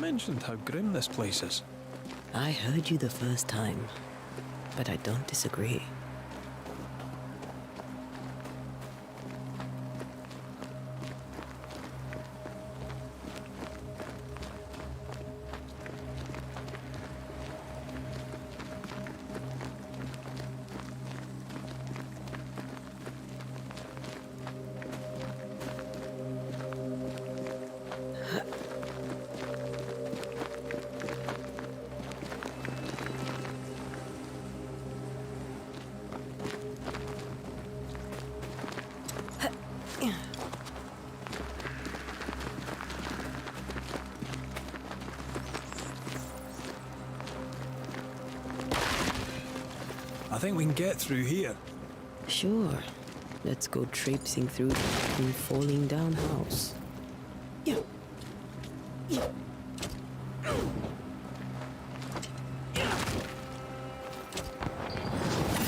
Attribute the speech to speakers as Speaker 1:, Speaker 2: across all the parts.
Speaker 1: mentioned how grim this place is.
Speaker 2: I heard you the first time, but I don't disagree.
Speaker 1: I think we can get through here.
Speaker 2: Sure. Let's go traipsing through the falling down house. Yeah. Yeah.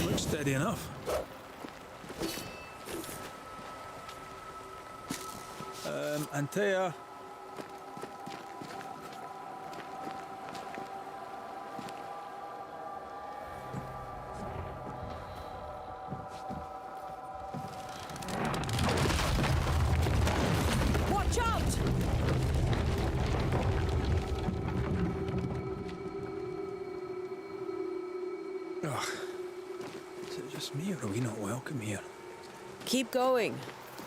Speaker 1: Looks steady enough. Antea.
Speaker 3: Watch out!
Speaker 1: Ugh. Is it just me, or are we not welcome here?
Speaker 3: Keep going.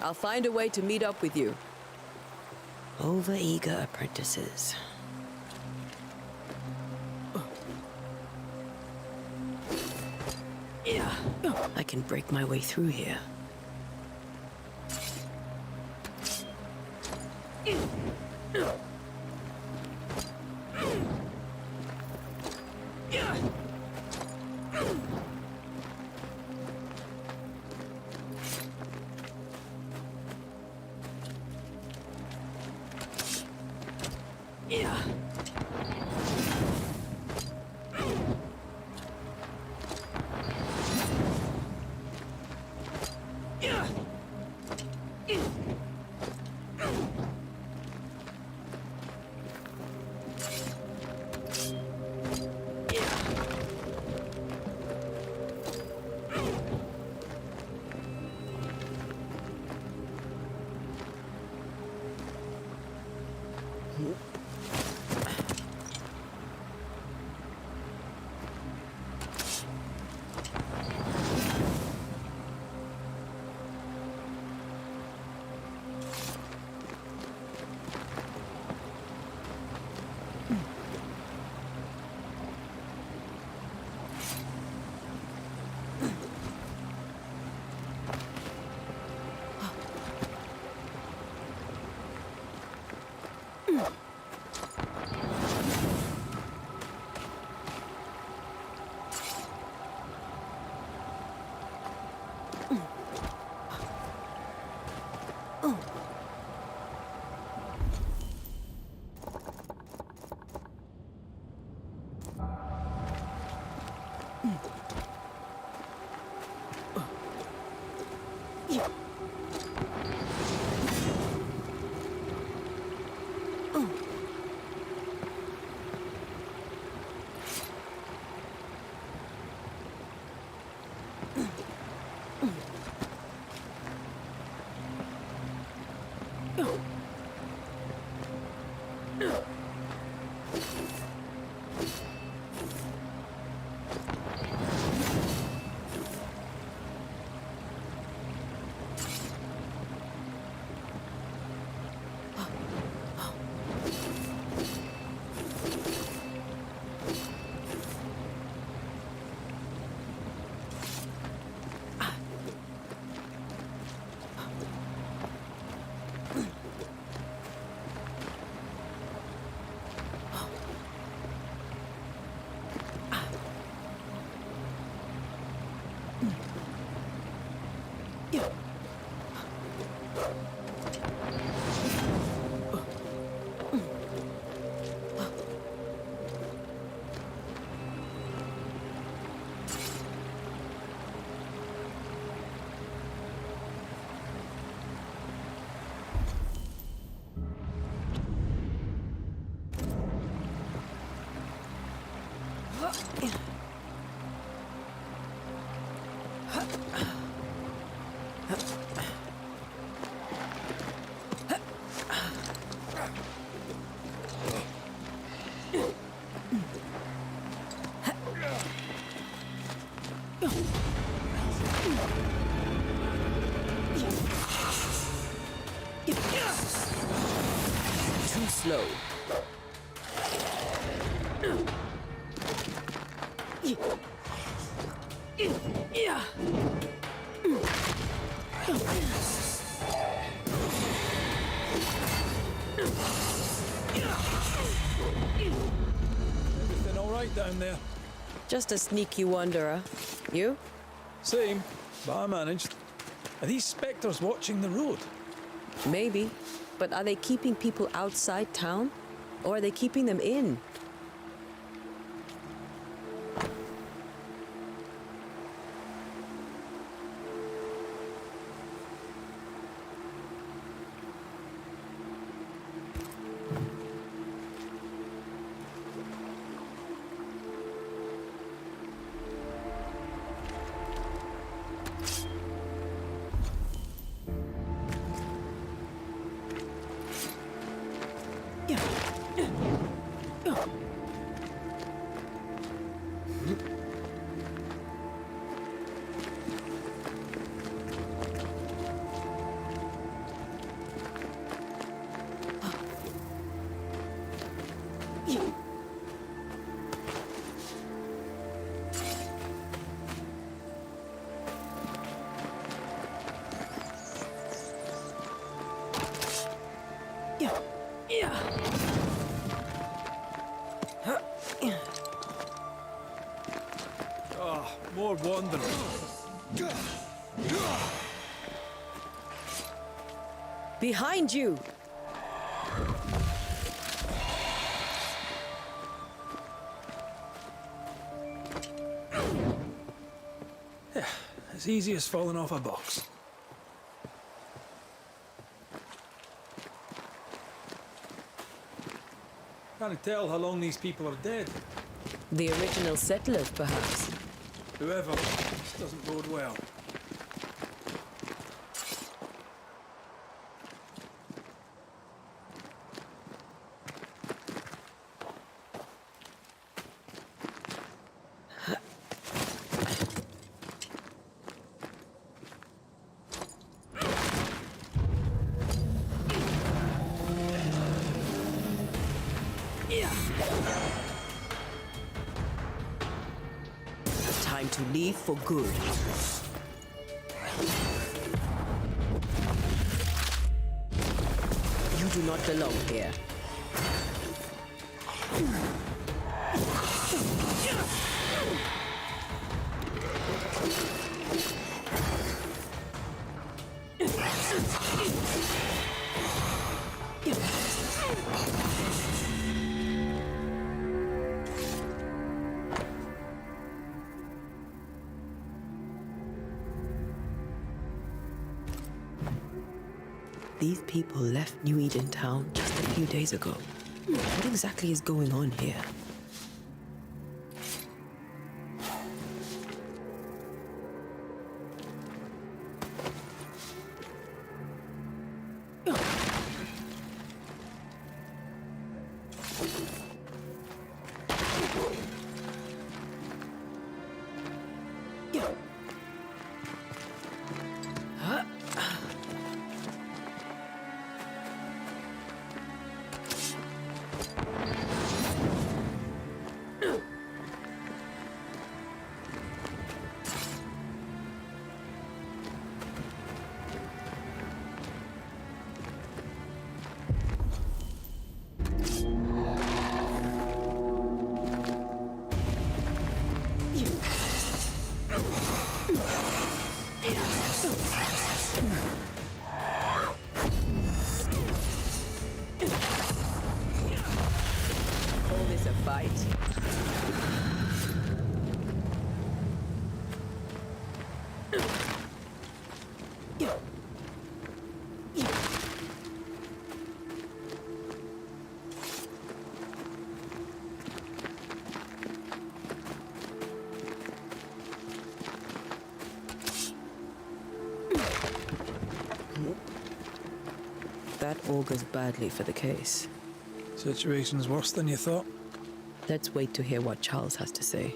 Speaker 3: I'll find a way to meet up with you.
Speaker 2: Overeager apprentices. Yeah. I can break my way through here. Yeah.
Speaker 3: Too slow.
Speaker 1: Everything all right down there?
Speaker 3: Just a sneaky wanderer. You?
Speaker 1: Same, but I managed. Are these spectres watching the road?
Speaker 3: Maybe. But are they keeping people outside town? Or are they keeping them in?
Speaker 1: Ah, more wanderers.
Speaker 3: Behind you!
Speaker 1: As easy as falling off a box. Can't tell how long these people are dead.
Speaker 3: The original settlers, perhaps.
Speaker 1: Whoever, this doesn't bode well.
Speaker 3: Time to leave for good. You do not belong here. These people left New Eden Town just a few days ago. What exactly is going on here? Call this a fight? That augurs badly for the case.
Speaker 1: Situation's worse than you thought.
Speaker 3: Let's wait to hear what Charles has to say.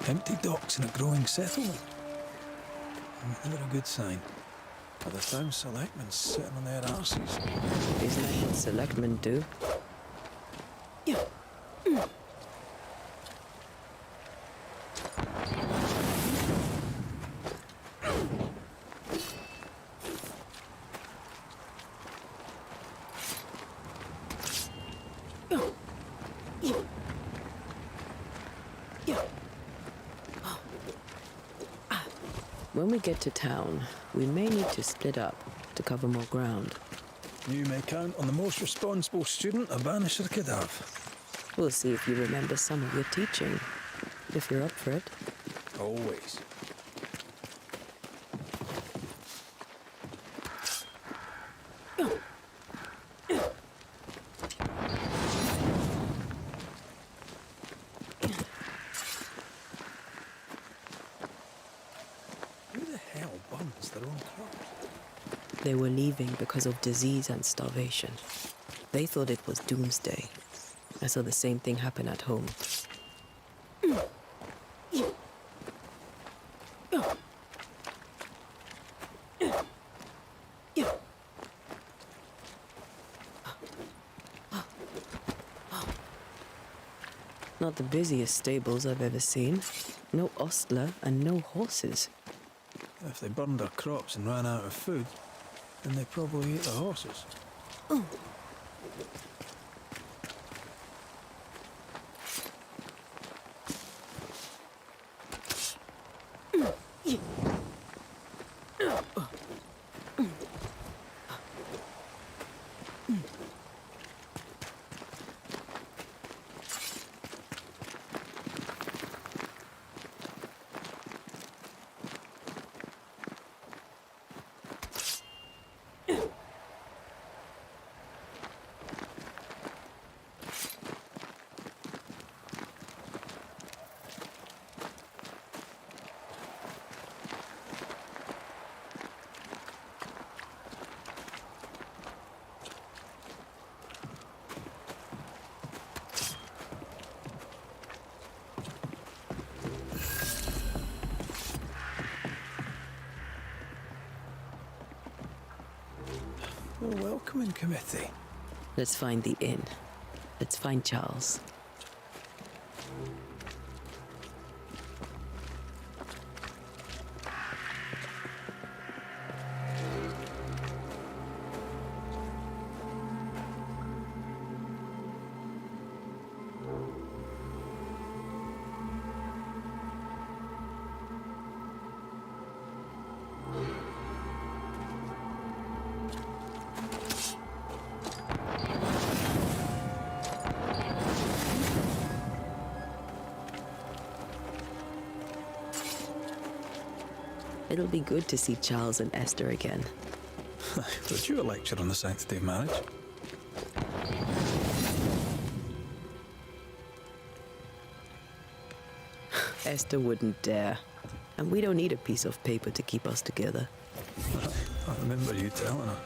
Speaker 1: Empty docks in a growing settlement. Never a good sign. But the town selectmen sitting on their arses.
Speaker 3: Isn't that what selectmen do? When we get to town, we may need to split up to cover more ground.
Speaker 1: You may count on the most responsible student a banisher could have.
Speaker 3: We'll see if you remember some of your teaching, if you're up for it.
Speaker 1: Always. Who the hell burns their own crops?
Speaker 3: They were leaving because of disease and starvation. They thought it was doomsday. I saw the same thing happen at home. Not the busiest stables I've ever seen. No ostler and no horses.
Speaker 1: If they burned their crops and ran out of food, then they probably ate the horses. A welcoming committee.
Speaker 3: Let's find the inn. Let's find Charles. It'll be good to see Charles and Esther again.
Speaker 1: Did you a lecture on the sanctity of marriage?
Speaker 3: Esther wouldn't dare. And we don't need a piece of paper to keep us together.
Speaker 1: I remember you telling her.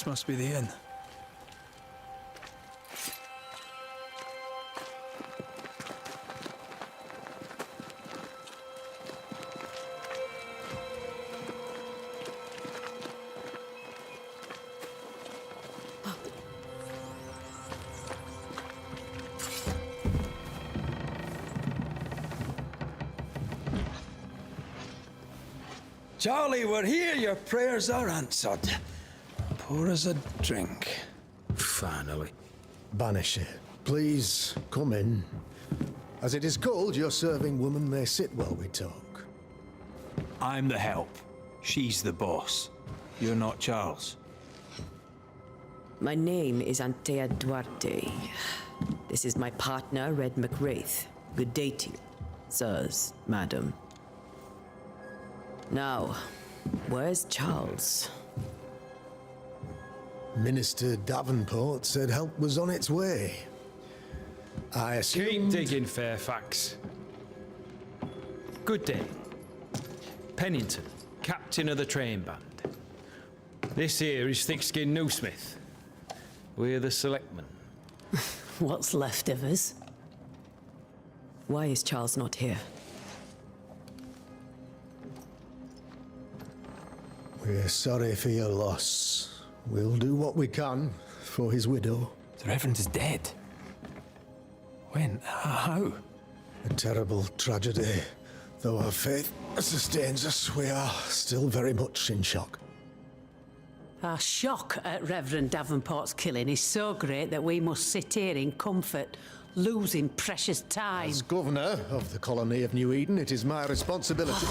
Speaker 1: This must be the inn. Charlie, we're here. Your prayers are answered. Pour us a drink.
Speaker 4: Finally.
Speaker 5: Banisher, please come in. As it is called, your serving woman may sit while we talk.
Speaker 1: I'm the help. She's the boss. You're not Charles.
Speaker 2: My name is Antea Duarte. This is my partner, Red McWraith. Good day to you, sirs, madam. Now, where's Charles?
Speaker 5: Minister Davenport said help was on its way. I assumed...
Speaker 4: Keep digging, Fairfax. Good day. Pennington, captain of the train band. This here is Thick-Skinned Newsmith. We're the selectmen.
Speaker 2: What's left of us? Why is Charles not here?
Speaker 5: We're sorry for your loss. We'll do what we can for his widow.
Speaker 1: The Reverend is dead. When? How?
Speaker 5: A terrible tragedy. Though our faith sustains us, we are still very much in shock.
Speaker 6: Our shock at Reverend Davenport's killing is so great that we must sit here in comfort, losing precious time.
Speaker 5: As governor of the colony of New Eden, it is my responsibility.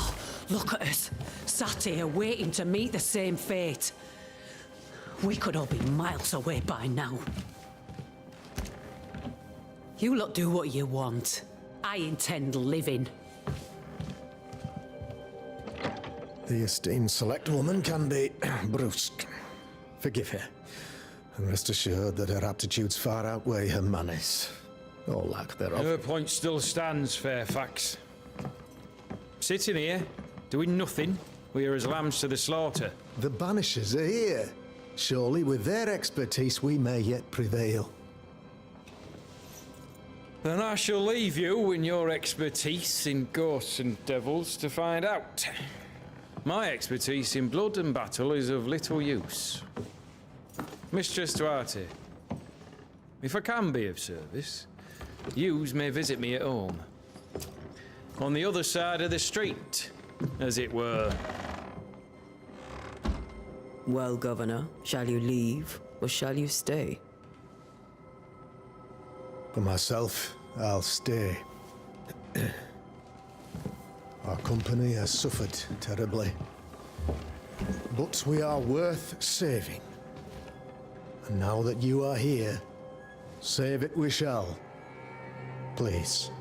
Speaker 6: Look at us, sat here waiting to meet the same fate. We could all be miles away by now. You lot do what you want. I intend living.
Speaker 5: The esteemed select woman can be brusque. Forgive her, and rest assured that her aptitudes far outweigh her manners, or lack thereof.
Speaker 4: Her point still stands, Fairfax. Sitting here, doing nothing, we are as lambs to the slaughter.
Speaker 5: The Banishers are here. Surely with their expertise we may yet prevail.
Speaker 4: Then I shall leave you in your expertise in ghosts and devils to find out. My expertise in blood and battle is of little use. Mistress Duarte, if I can be of service, yous may visit me at home. On the other side of the street, as it were.
Speaker 2: Well, Governor, shall you leave or shall you stay?
Speaker 5: For myself, I'll stay. Our company has suffered terribly. But we are worth saving. And now that you are here, save it we shall. Please,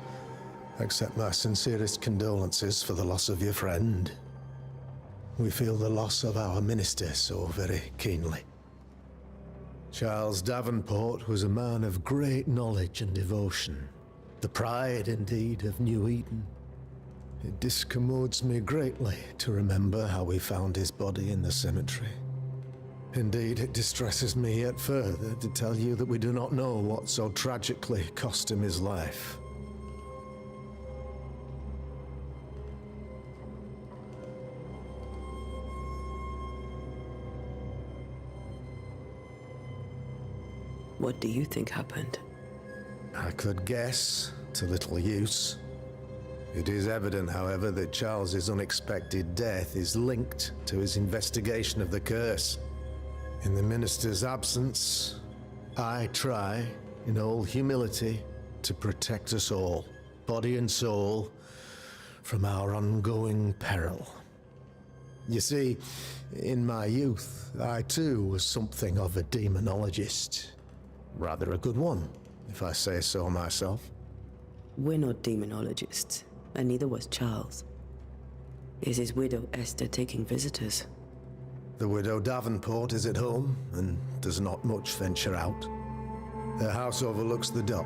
Speaker 5: accept my sincerest condolences for the loss of your friend. We feel the loss of our minister so very keenly. Charles Davenport was a man of great knowledge and devotion. The pride, indeed, of New Eden. It discommodes me greatly to remember how we found his body in the cemetery. Indeed, it distresses me yet further to tell you that we do not know what so tragically cost him his life.
Speaker 2: What do you think happened?
Speaker 5: I could guess, to little use. It is evident, however, that Charles's unexpected death is linked to his investigation of the curse. In the minister's absence, I try, in all humility, to protect us all, body and soul, from our ongoing peril. You see, in my youth, I too was something of a demonologist. Rather a good one, if I say so myself.
Speaker 2: We're not demonologists, and neither was Charles. Is his widow Esther taking visitors?
Speaker 5: The widow Davenport is at home and does not much venture out. Her house overlooks the dock.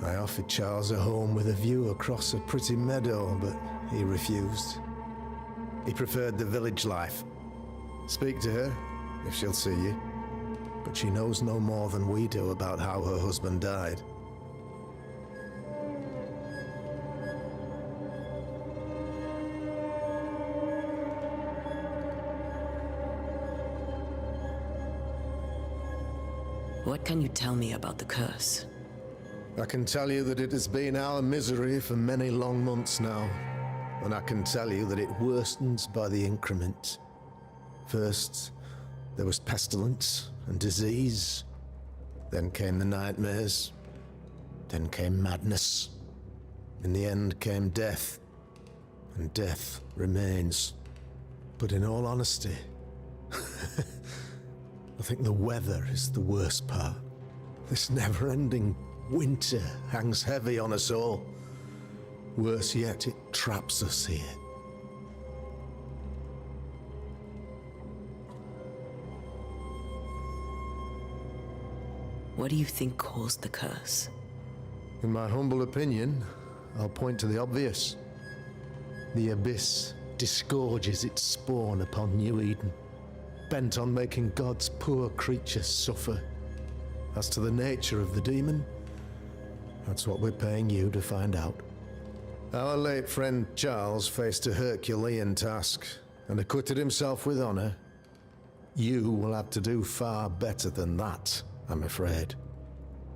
Speaker 5: I offered Charles a home with a view across a pretty meadow, but he refused. He preferred the village life. Speak to her, if she'll see you. But she knows no more than we do about how her husband died.
Speaker 2: What can you tell me about the curse?
Speaker 5: I can tell you that it has been our misery for many long months now. And I can tell you that it worstens by the increment. First, there was pestilence and disease. Then came the nightmares. Then came madness. In the end came death. And death remains. But in all honesty, I think the weather is the worst part. This never-ending winter hangs heavy on us all. Worse yet, it traps us here.
Speaker 2: What do you think caused the curse?
Speaker 5: In my humble opinion, I'll point to the obvious. The abyss disgorges its spawn upon New Eden, bent on making God's poor creatures suffer. As to the nature of the demon, that's what we're paying you to find out. Our late friend Charles faced a Herculean task and acquitted himself with honor. You will have to do far better than that, I'm afraid.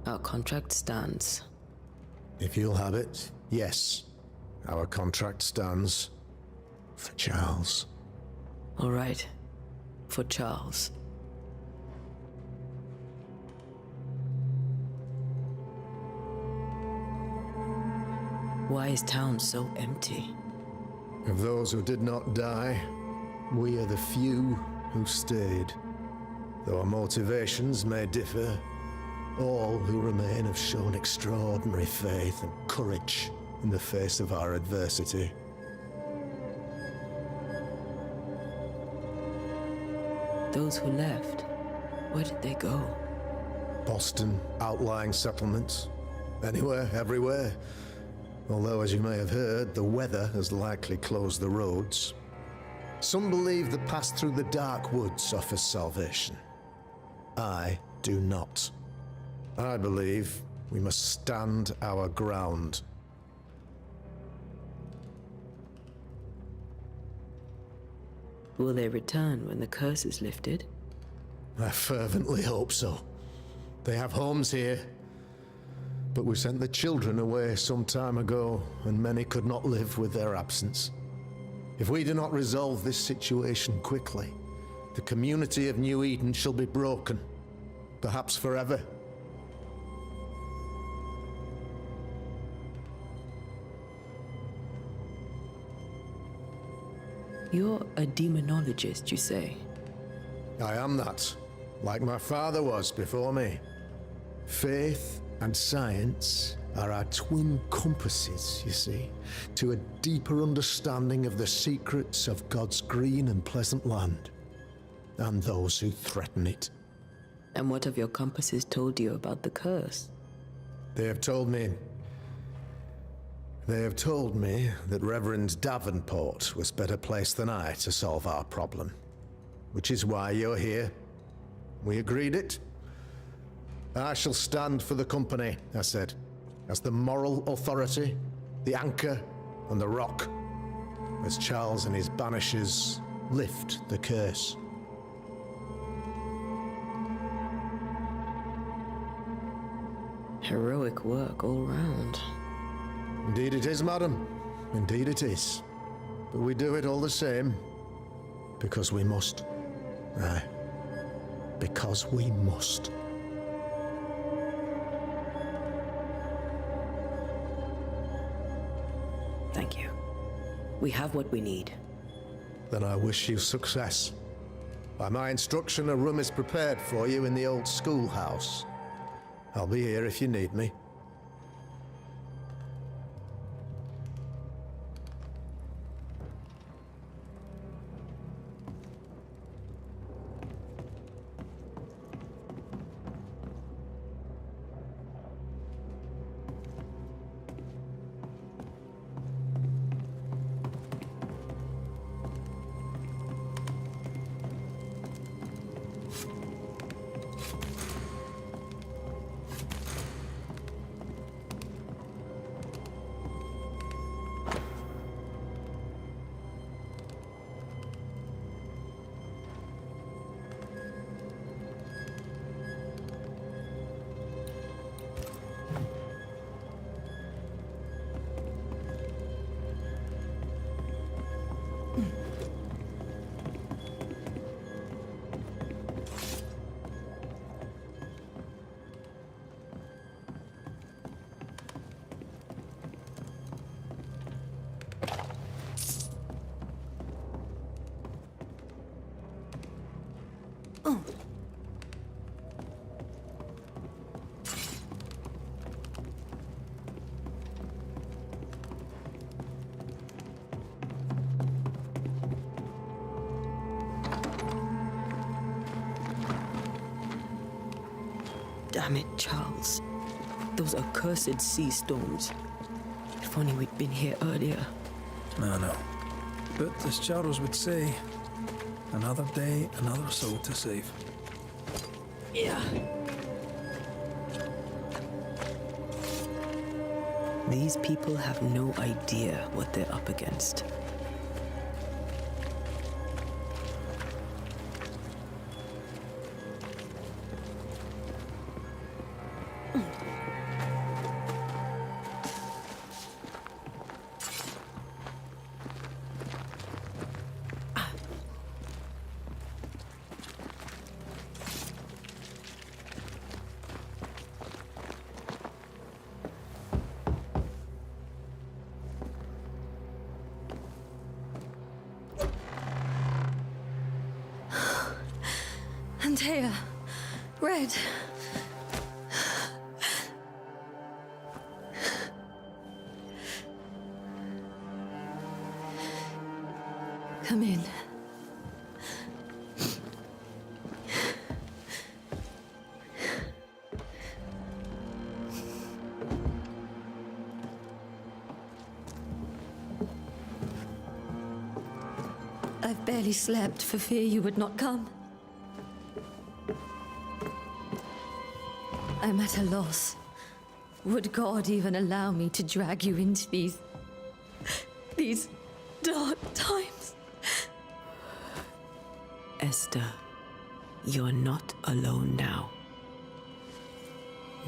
Speaker 2: Our contract stands.
Speaker 5: If you'll have it, yes. Our contract stands for Charles.
Speaker 2: All right. For Charles. Why is town so empty?
Speaker 5: Of those who did not die, we are the few who stayed. Though our motivations may differ, all who remain have shown extraordinary faith and courage in the face of our adversity.
Speaker 2: Those who left, where did they go?
Speaker 5: Boston, outlying settlements. Anywhere, everywhere. Although, as you may have heard, the weather has likely closed the roads. Some believe the path through the dark woods offers salvation. I do not. I believe we must stand our ground.
Speaker 2: Will they return when the curse is lifted?
Speaker 5: I fervently hope so. They have homes here. But we sent the children away some time ago, and many could not live with their absence. If we do not resolve this situation quickly, the community of New Eden shall be broken, perhaps forever.
Speaker 2: You're a demonologist, you say?
Speaker 5: I am that, like my father was before me. Faith and science are our twin compasses, you see, to a deeper understanding of the secrets of God's green and pleasant land, and those who threaten it.
Speaker 2: And what have your compasses told you about the curse?
Speaker 5: They have told me that Reverend Davenport was better placed than I to solve our problem, which is why you're here. We agreed it. I shall stand for the company, I said, as the moral authority, the anchor, and the rock, as Charles and his banishers lift the curse.
Speaker 2: Heroic work all round.
Speaker 5: Indeed it is, madam. Indeed it is. But we do it all the same, because we must. Aye, because we must.
Speaker 2: Thank you. We have what we need.
Speaker 5: Then I wish you success. By my instruction, a room is prepared for you in the old schoolhouse. I'll be here if you need me.
Speaker 3: Damn it, Charles. Those accursed sea storms. If only we'd been here earlier.
Speaker 1: I know. But as Charles would say, another day, another soul to save.
Speaker 3: Yeah. These people have no idea what they're up against.
Speaker 7: Antea, Red. Come in. I've barely slept for fear you would not come. I'm at a loss. Would God even allow me to drag you into these dark times?
Speaker 3: Esther, you're not alone now.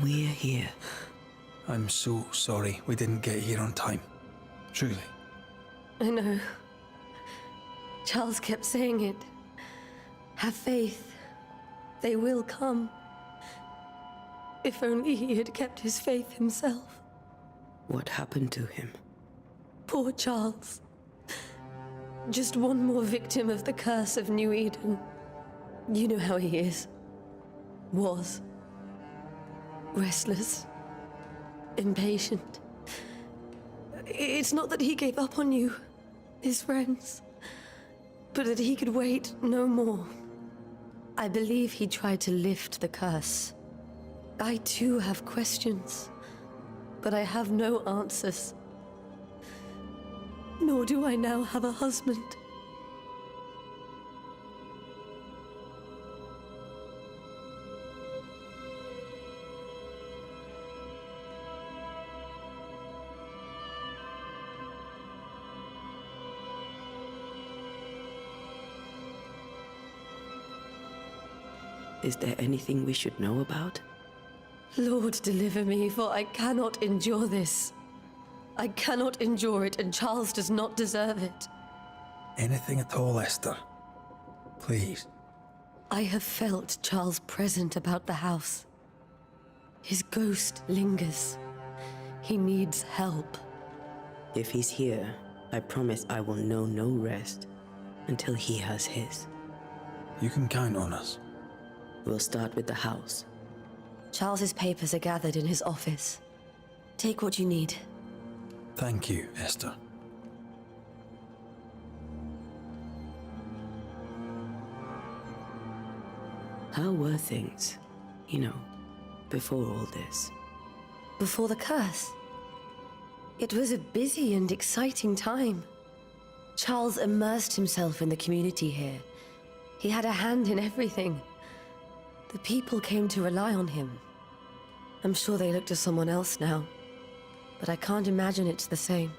Speaker 3: We're here.
Speaker 1: I'm so sorry we didn't get here on time. Truly.
Speaker 7: I know. Charles kept saying it. Have faith. They will come. If only he had kept his faith himself.
Speaker 3: What happened to him?
Speaker 7: Poor Charles. Just one more victim of the curse of New Eden. You know how he is. Was. Restless. Impatient. It's not that he gave up on you, his friends, but that he could wait no more. I believe he tried to lift the curse. I too have questions, but I have no answers. Nor do I now have a husband.
Speaker 3: Is there anything we should know about?
Speaker 7: Lord, deliver me, for I cannot endure this. I cannot endure it, and Charles does not deserve it.
Speaker 1: Anything at all, Esther. Please.
Speaker 7: I have felt Charles present about the house. His ghost lingers. He needs help.
Speaker 3: If he's here, I promise I will know no rest until he has his.
Speaker 1: You can count on us.
Speaker 3: We'll start with the house.
Speaker 7: Charles's papers are gathered in his office. Take what you need.
Speaker 1: Thank you, Esther.
Speaker 3: How were things, before all this?
Speaker 7: Before the curse. It was a busy and exciting time. Charles immersed himself in the community here. He had a hand in everything. The people came to rely on him. I'm sure they look to someone else now, but I can't imagine it's the same.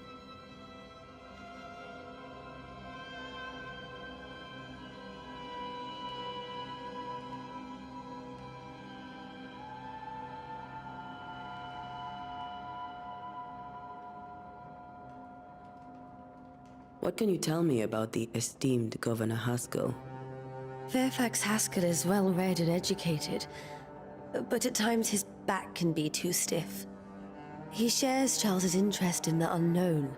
Speaker 3: What can you tell me about the esteemed Governor Haskell?
Speaker 7: Fairfax Haskell is well read and educated, but at times his back can be too stiff. He shares Charles's interest in the unknown,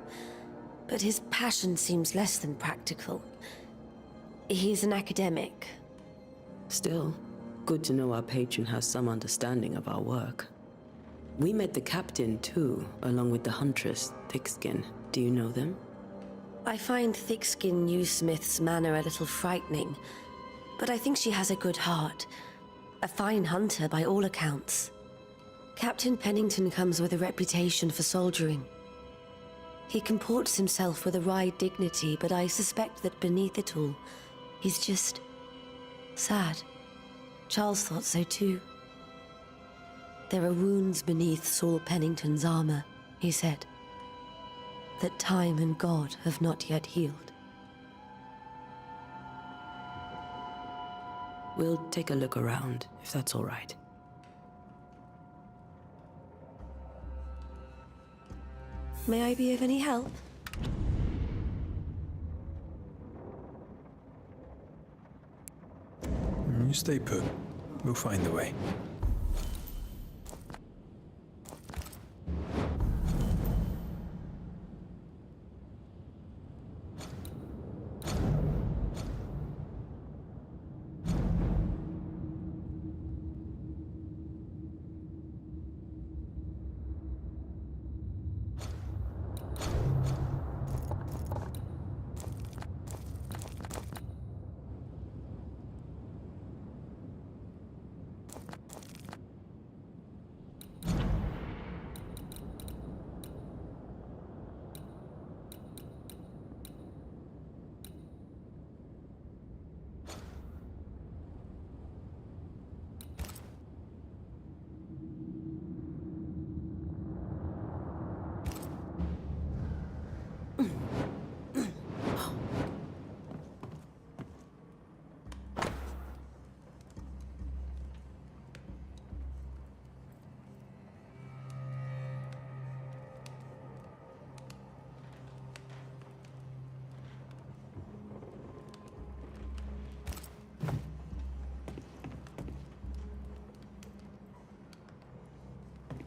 Speaker 7: but his passion seems less than practical. He's an academic.
Speaker 3: Still, good to know our patron has some understanding of our work. We met the captain too, along with the huntress, Thickskin. Do you know them?
Speaker 7: I find Thickskin Smith's manner a little frightening, but I think she has a good heart. A fine hunter by all accounts. Captain Pennington comes with a reputation for soldiering. He comports himself with a wry dignity, but I suspect that beneath it all, he's just sad. Charles thought so too. There are wounds beneath Saul Pennington's armor, he said, that time and God have not yet healed.
Speaker 3: We'll take a look around, if that's all right.
Speaker 7: May I be of any help?
Speaker 1: You stay put. We'll find the way.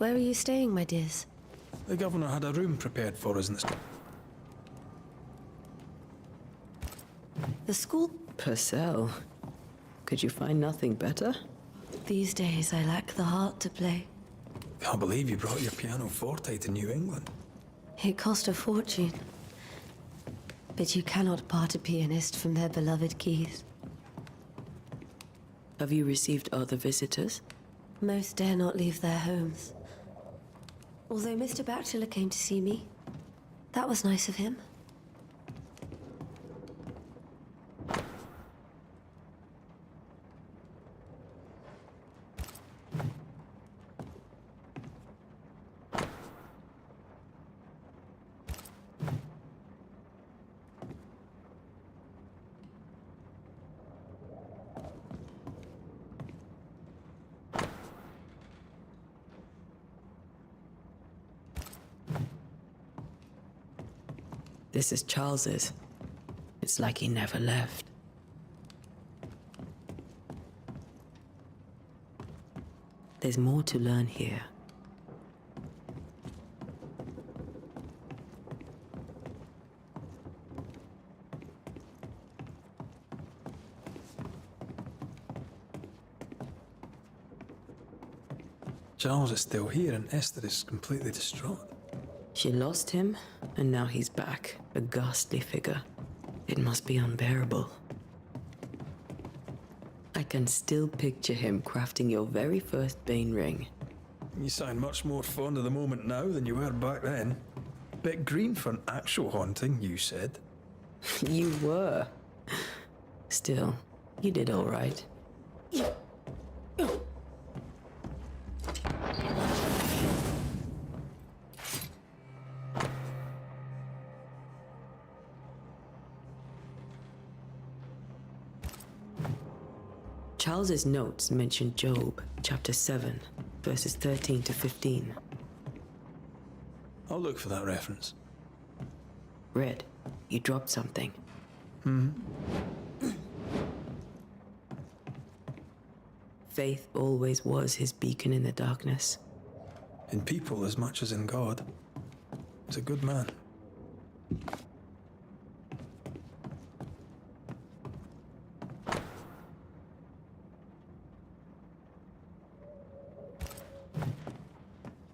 Speaker 7: Where are you staying, my dears?
Speaker 1: The governor had a room prepared for us in the...
Speaker 7: The school?
Speaker 3: Purcell. Could you find nothing better?
Speaker 7: These days, I lack the heart to play.
Speaker 1: Can't believe you brought your pianoforte to New England.
Speaker 7: It cost a fortune. But you cannot part a pianist from their beloved keys.
Speaker 3: Have you received other visitors?
Speaker 7: Most dare not leave their homes. Although Mr. Bachelor came to see me. That was nice of him.
Speaker 3: This is Charles's. It's like he never left. There's more to learn here.
Speaker 1: Charles is still here and Esther is completely distraught.
Speaker 3: She lost him, and now he's back, a ghastly figure. It must be unbearable. I can still picture him crafting your very first Bane ring.
Speaker 1: You sound much more fond of the moment now than you were back then. Bit green for an actual haunting, you said.
Speaker 3: You were. Still, you did all right. Charles's notes mention Job, chapter 7, verses 13 to 15.
Speaker 1: I'll look for that reference.
Speaker 3: Red, you dropped something. Faith always was his beacon in the darkness.
Speaker 1: In people as much as in God. He's a good man.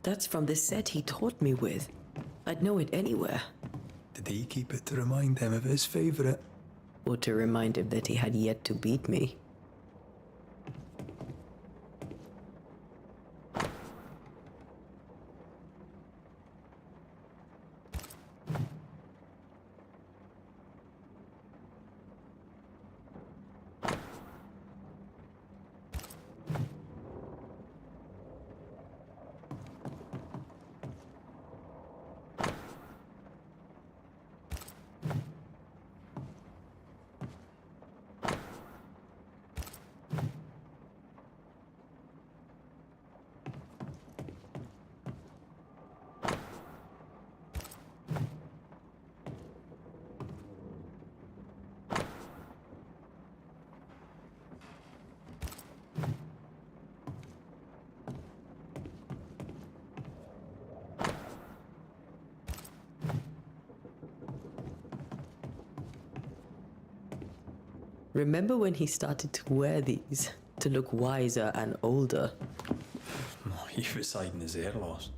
Speaker 3: That's from the set he taught me with. I'd know it anywhere.
Speaker 1: Did he keep it to remind him of his favourite?
Speaker 3: Or to remind him that he had yet to beat me. Remember when he started to wear these to look wiser and older?
Speaker 1: Oh, he was hiding his hair loss.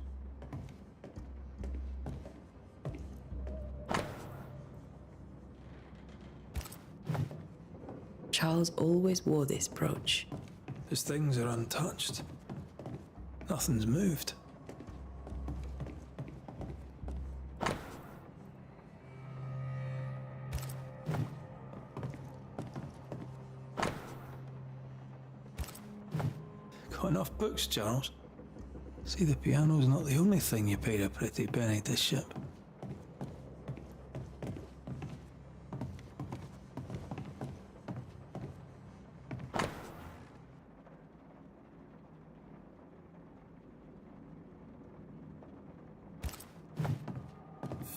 Speaker 3: Charles always wore this brooch.
Speaker 1: His things are untouched. Nothing's moved. Got enough books, Charles? See, the piano's not the only thing you paid a pretty penny to ship.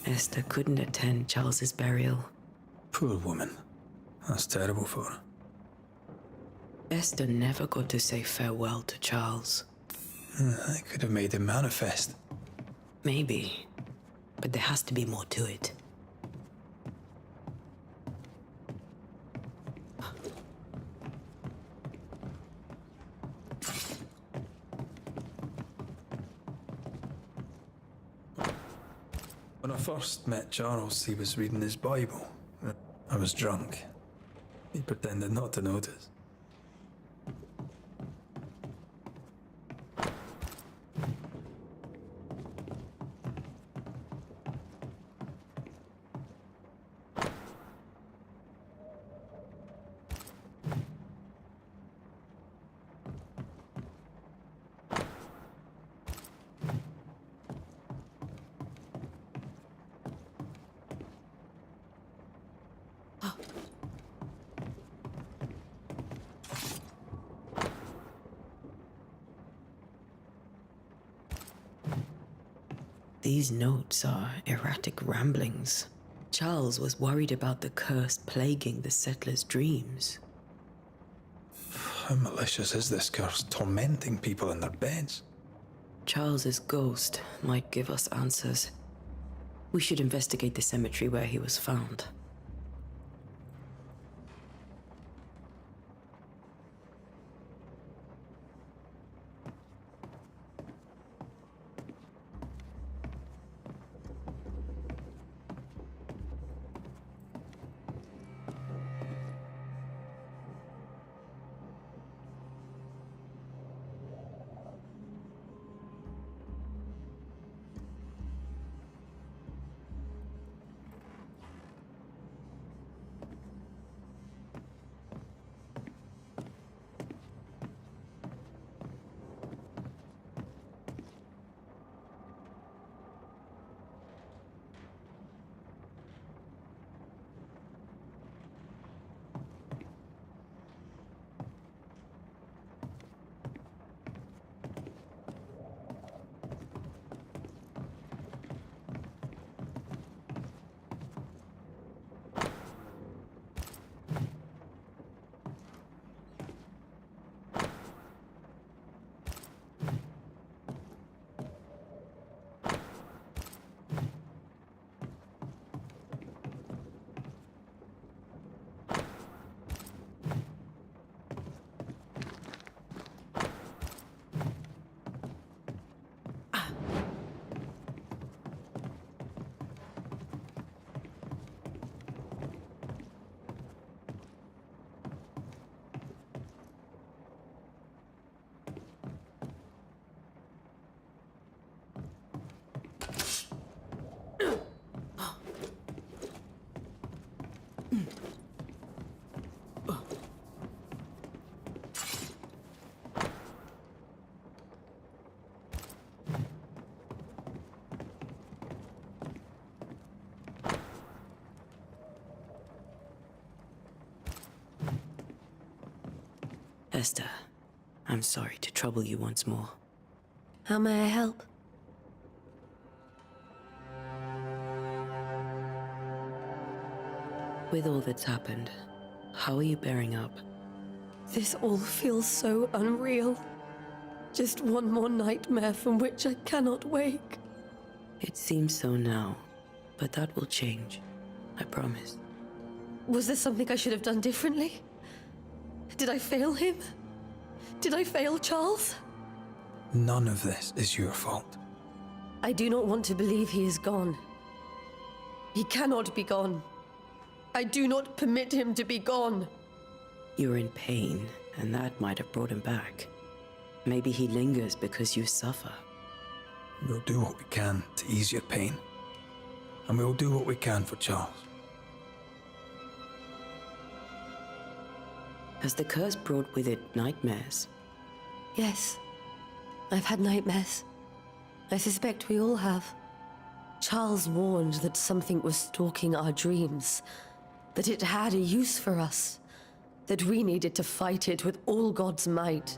Speaker 3: Esther couldn't attend Charles's burial.
Speaker 1: Poor woman. That's terrible for her.
Speaker 3: Esther never got to say farewell to Charles.
Speaker 1: I could have made him manifest.
Speaker 3: Maybe, but there has to be more to it.
Speaker 1: When I first met Charles, he was reading his Bible. I was drunk. He pretended not to notice.
Speaker 3: These notes are erratic ramblings. Charles was worried about the curse plaguing the settlers' dreams.
Speaker 1: How malicious is this curse, tormenting people in their beds?
Speaker 3: Charles's ghost might give us answers. We should investigate the cemetery where he was found. Esther, I'm sorry to trouble you once more.
Speaker 7: How may I help?
Speaker 3: With all that's happened, how are you bearing up?
Speaker 7: This all feels so unreal. Just one more nightmare from which I cannot wake.
Speaker 3: It seems so now, but that will change. I promise.
Speaker 7: Was there something I should have done differently? Did I fail him? Did I fail Charles?
Speaker 1: None of this is your fault.
Speaker 7: I do not want to believe he is gone. He cannot be gone. I do not permit him to be gone.
Speaker 3: You're in pain, and that might have brought him back. Maybe he lingers because you suffer.
Speaker 1: We'll do what we can to ease your pain. And we'll do what we can for Charles.
Speaker 3: Has the curse brought with it nightmares?
Speaker 7: Yes, I've had nightmares. I suspect we all have. Charles warned that something was stalking our dreams, that it had a use for us, that we needed to fight it with all God's might.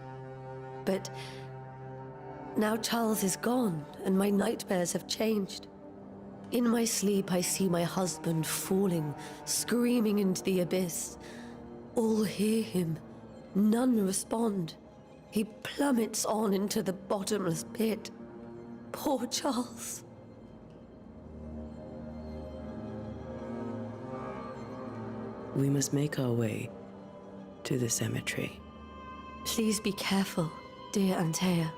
Speaker 7: But now Charles is gone, and my nightmares have changed. In my sleep, I see my husband falling, screaming into the abyss. All hear him. None respond. He plummets on into the bottomless pit. Poor Charles.
Speaker 3: We must make our way to the cemetery.
Speaker 7: Please be careful, dear Antea.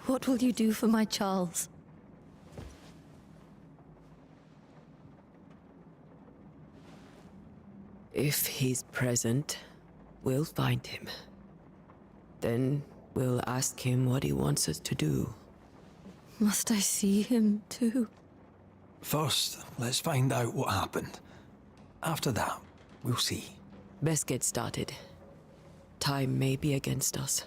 Speaker 8: What will you do for my Charles?
Speaker 3: If he's present, we'll find him. Then we'll ask him what he wants us to do.
Speaker 8: Must I see him too?
Speaker 1: First, let's find out what happened. After that, we'll see.
Speaker 3: Best get started. Time may be against us.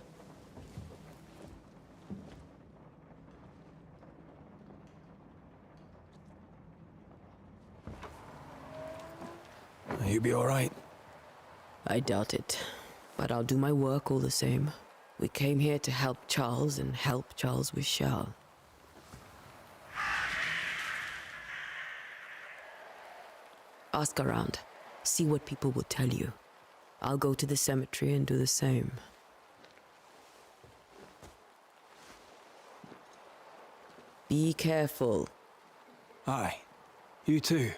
Speaker 1: You be all right?
Speaker 3: I doubt it, but I'll do my work all the same. We came here to help Charles, and help Charles we shall. Ask around. See what people will tell you. I'll go to the cemetery and do the same. Be careful.
Speaker 1: Aye. You too.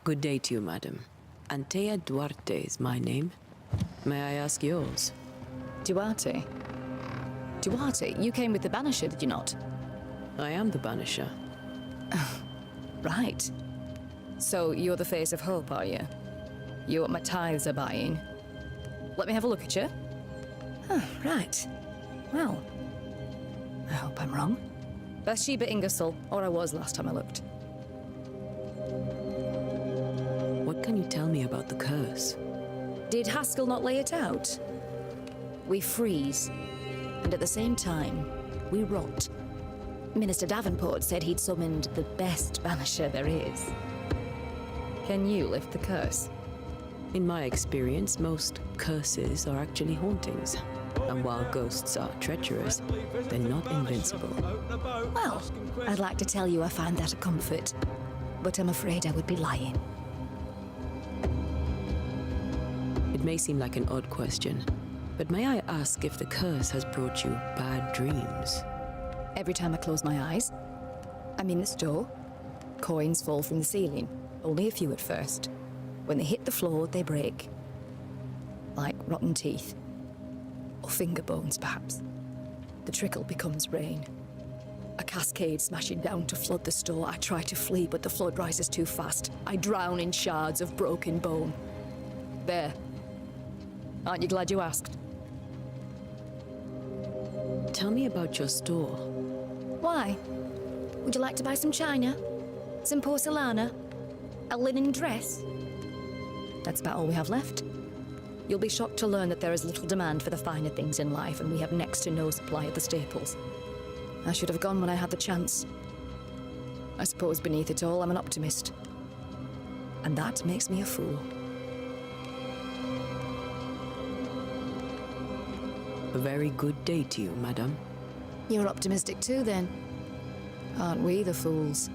Speaker 3: Good day to you, madam. Antea Duarte is my name. May I ask yours?
Speaker 9: Duarte? Duarte, you came with the Banisher, did you not?
Speaker 3: I am the Banisher.
Speaker 9: Right. So you're the face of hope, are you? You're what my tithes are buying. Let me have a look at you. Huh, right. Well, I hope I'm wrong. Bathsheba Ingersoll, or I was last time I looked.
Speaker 3: What can you tell me about the curse?
Speaker 9: Did Haskell not lay it out? We freeze, and at the same time, we rot. Minister Davenport said he'd summoned the best Banisher there is. Can you lift the curse?
Speaker 3: In my experience, most curses are actually hauntings. And while ghosts are treacherous, they're not invincible.
Speaker 9: Well, I'd like to tell you I find that a comfort, but I'm afraid I would be lying.
Speaker 3: It may seem like an odd question, but may I ask if the curse has brought you bad dreams?
Speaker 9: Every time I close my eyes, I'm in the store, Coins fall from the ceiling, only a few at first. When they hit the floor, they break. Like rotten teeth. Or finger bones, perhaps. The trickle becomes rain. A cascade smashing down to flood the store. I try to flee, but the flood rises too fast. I drown in shards of broken bone. There. Aren't you glad you asked?
Speaker 3: Tell me about your store.
Speaker 9: Why? Would you like to buy some china? Some porcelana? A linen dress? That's about all we have left. You'll be shocked to learn that there is little demand for the finer things in life, and we have next to no supply of the staples. I should have gone when I had the chance. I suppose beneath it all, I'm an optimist. And that makes me a fool.
Speaker 3: A very good day to you, madam.
Speaker 9: You're optimistic too, then. Aren't we the fools?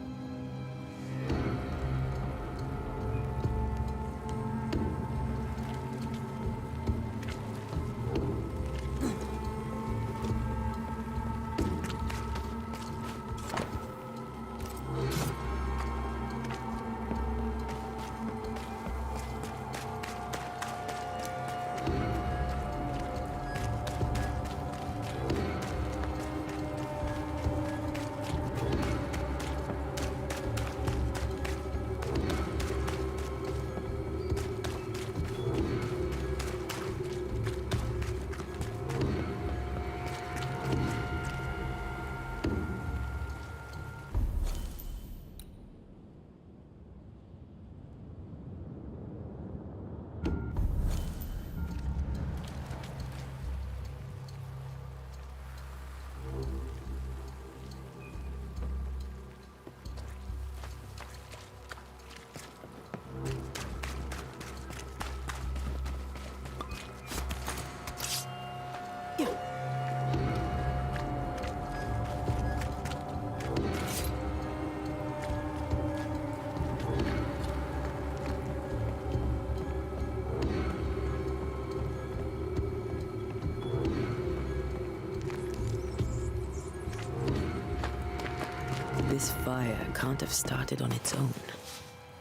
Speaker 3: This fire can't have started on its own.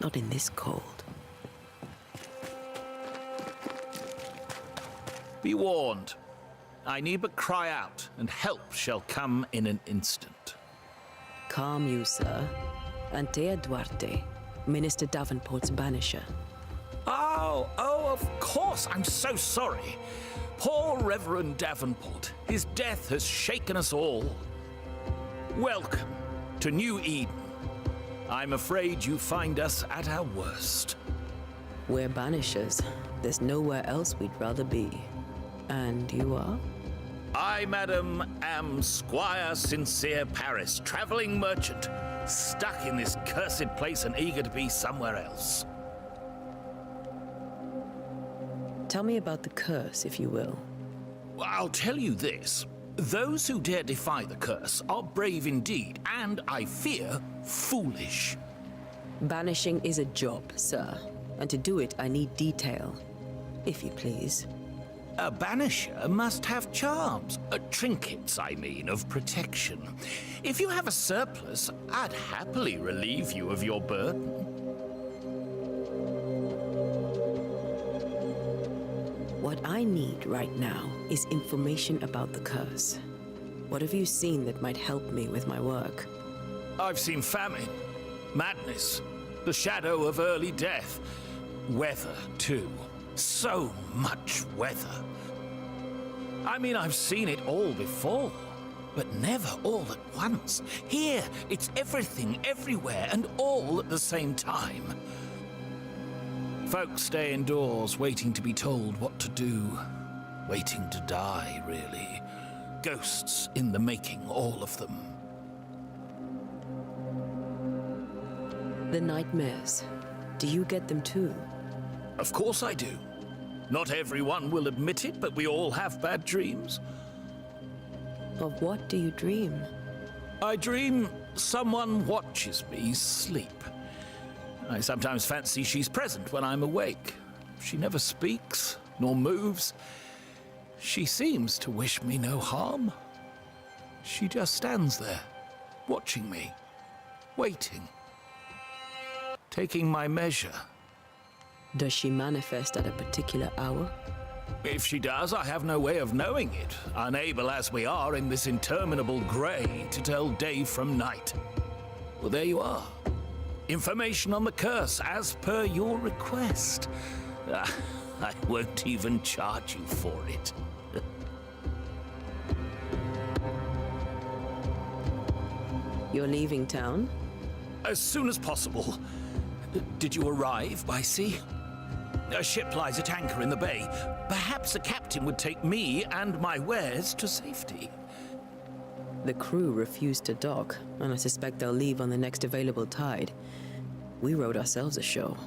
Speaker 3: Not in this cold.
Speaker 10: Be warned. I need but cry out, and help shall come in an instant.
Speaker 3: Calm you, sir. Antea Duarte, Minister Davenport's banisher.
Speaker 10: Oh, of course. I'm so sorry. Poor Reverend Davenport. His death has shaken us all. Welcome to New Eden. I'm afraid you find us at our worst.
Speaker 3: We're banishers. There's nowhere else we'd rather be. And you are?
Speaker 10: I, madam, am Squire Sincere Paris, travelling merchant, stuck in this cursed place and eager to be somewhere else.
Speaker 3: Tell me about the curse, if you will.
Speaker 10: I'll tell you this. Those who dare defy the curse are brave indeed, and, I fear, foolish.
Speaker 3: Banishing is a job, sir. And to do it, I need detail. If you please.
Speaker 10: A banisher must have charms, trinkets, I mean, of protection. If you have a surplus, I'd happily relieve you of your burden.
Speaker 3: What I need right now is information about the curse. What have you seen that might help me with my work?
Speaker 10: I've seen famine, madness, the shadow of early death, weather, too. So much weather. I mean, I've seen it all before, but never all at once. Here, it's everything, everywhere, and all at the same time. Folks stay indoors, waiting to be told what to do. Waiting to die, really. Ghosts in the making, all of them.
Speaker 3: The nightmares. Do you get them too?
Speaker 10: Of course I do. Not everyone will admit it, but we all have bad dreams.
Speaker 3: Of what do you dream?
Speaker 10: I dream someone watches me sleep. I sometimes fancy she's present when I'm awake. She never speaks, nor moves. She seems to wish me no harm. She just stands there, watching me, waiting. taking my measure.
Speaker 3: Does she manifest at a particular hour?
Speaker 10: If she does, I have no way of knowing it, unable as we are in this interminable grey to tell day from night. Well, there you are. Information on the curse, as per your request. I won't even charge you for it.
Speaker 3: You're leaving town?
Speaker 10: As soon as possible. Did you arrive by sea? A ship lies at anchor in the bay. Perhaps the captain would take me and my wares to safety.
Speaker 3: The crew refused to dock, and I suspect they'll leave on the next available tide. We rode ourselves ashore.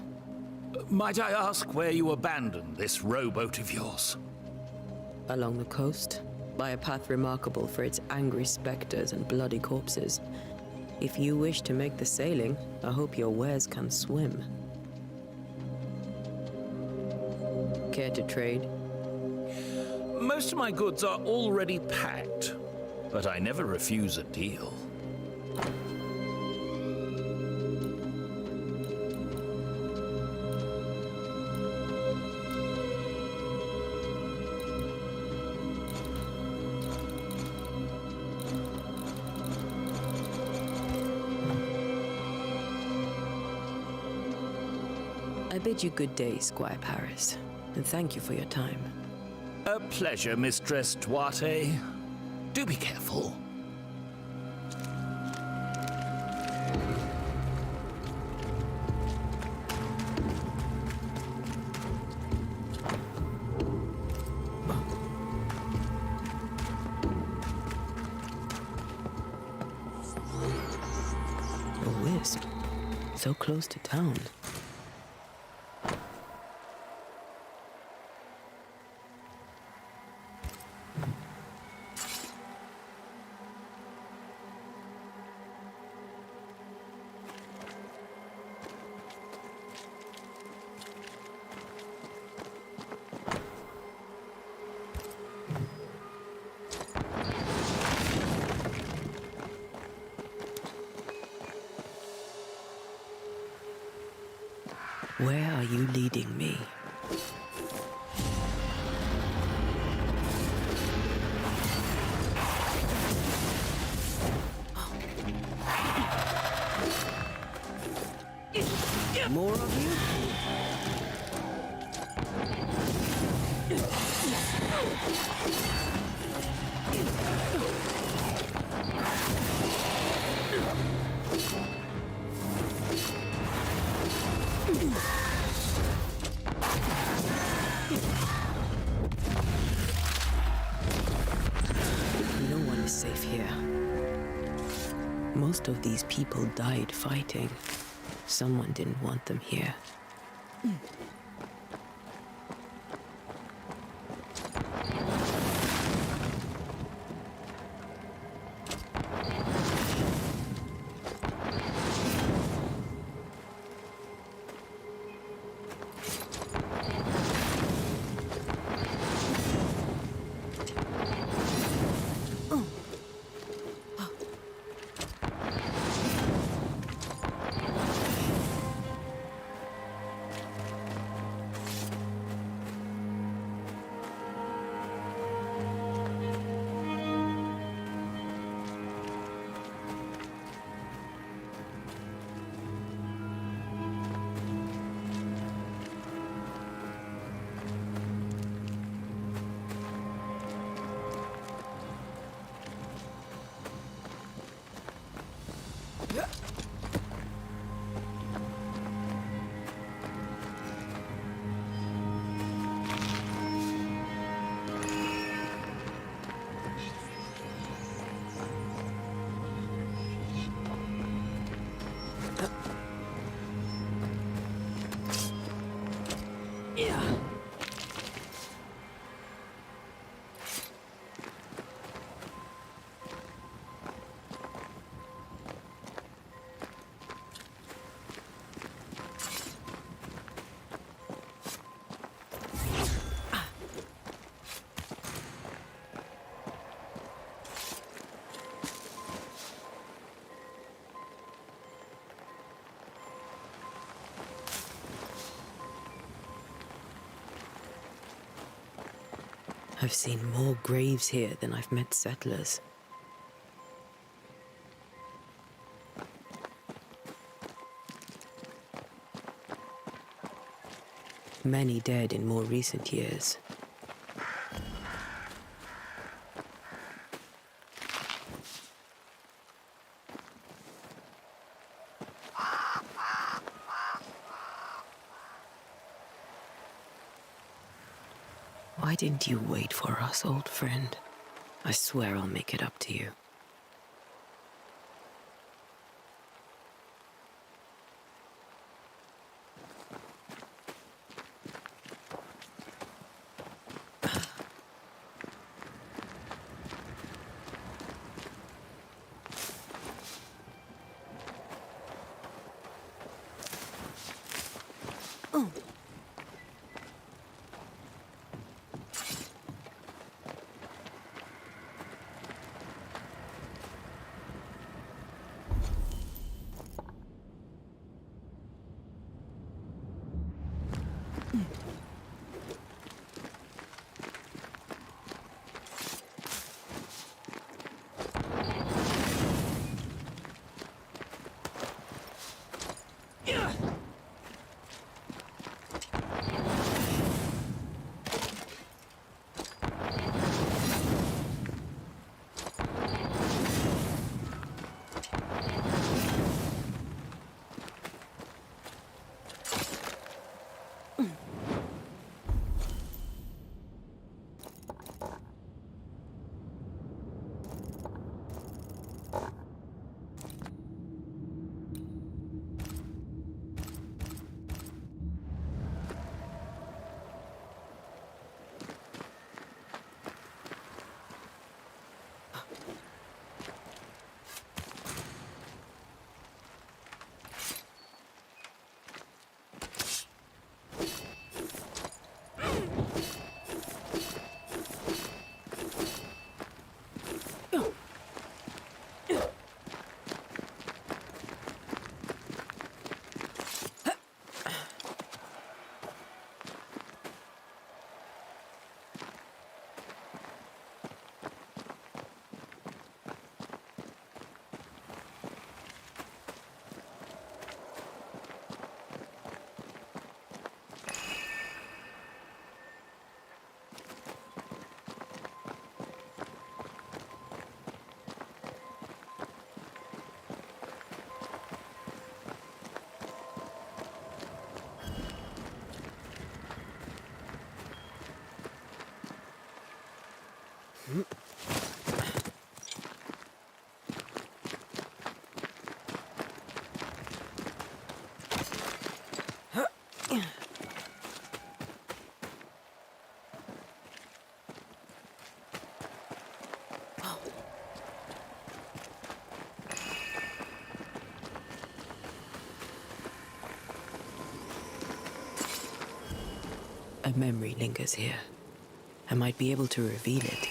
Speaker 10: Might I ask where you abandoned this rowboat of yours?
Speaker 3: Along the coast, by a path remarkable for its angry specters and bloody corpses. If you wish to make the sailing, I hope your wares can swim. Care to trade?
Speaker 10: Most of my goods are already packed, but I never refuse a deal.
Speaker 3: I bid you good day, Squire Paris, and thank you for your time.
Speaker 10: A pleasure, Mistress Duarte. Do be careful.
Speaker 3: A wisp, so close to town. Where are you leading me? More of you? No one is safe here. Most of these people died fighting. Someone didn't want them here. I've seen more graves here than I've met settlers. Many dead in more recent years. Why didn't you wait for us, old friend? I swear I'll make it up to you. A memory lingers here. I might be able to reveal it.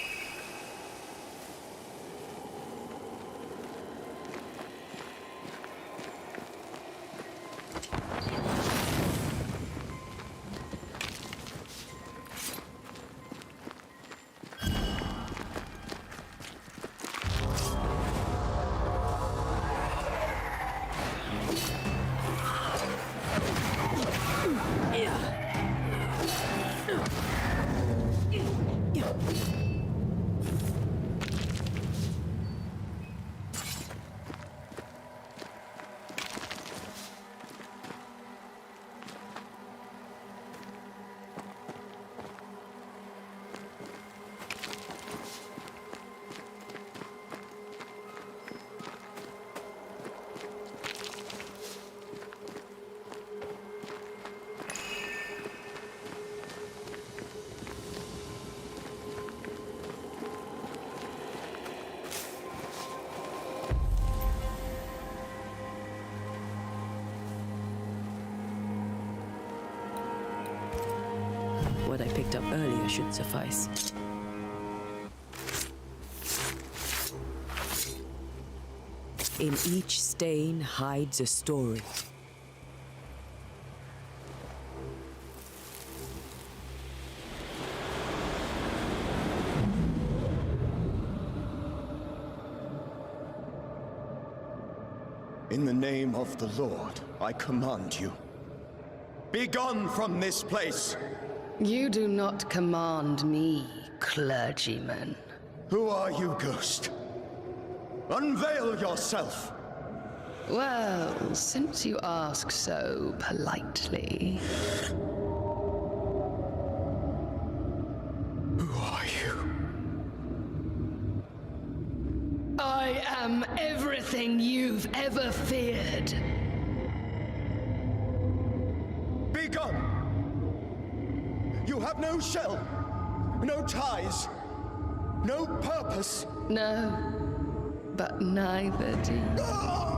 Speaker 3: What I picked up earlier should suffice. In each stain hides a story.
Speaker 11: In the name of the Lord, I command you. Be gone from this place!
Speaker 12: You do not command me, clergyman.
Speaker 11: Who are you, ghost? Unveil yourself!
Speaker 12: Well, since you ask so politely...
Speaker 11: Who are you?
Speaker 12: I am everything you've ever feared.
Speaker 11: Be gone! You have no shell, no ties, no purpose.
Speaker 12: No, but neither do you.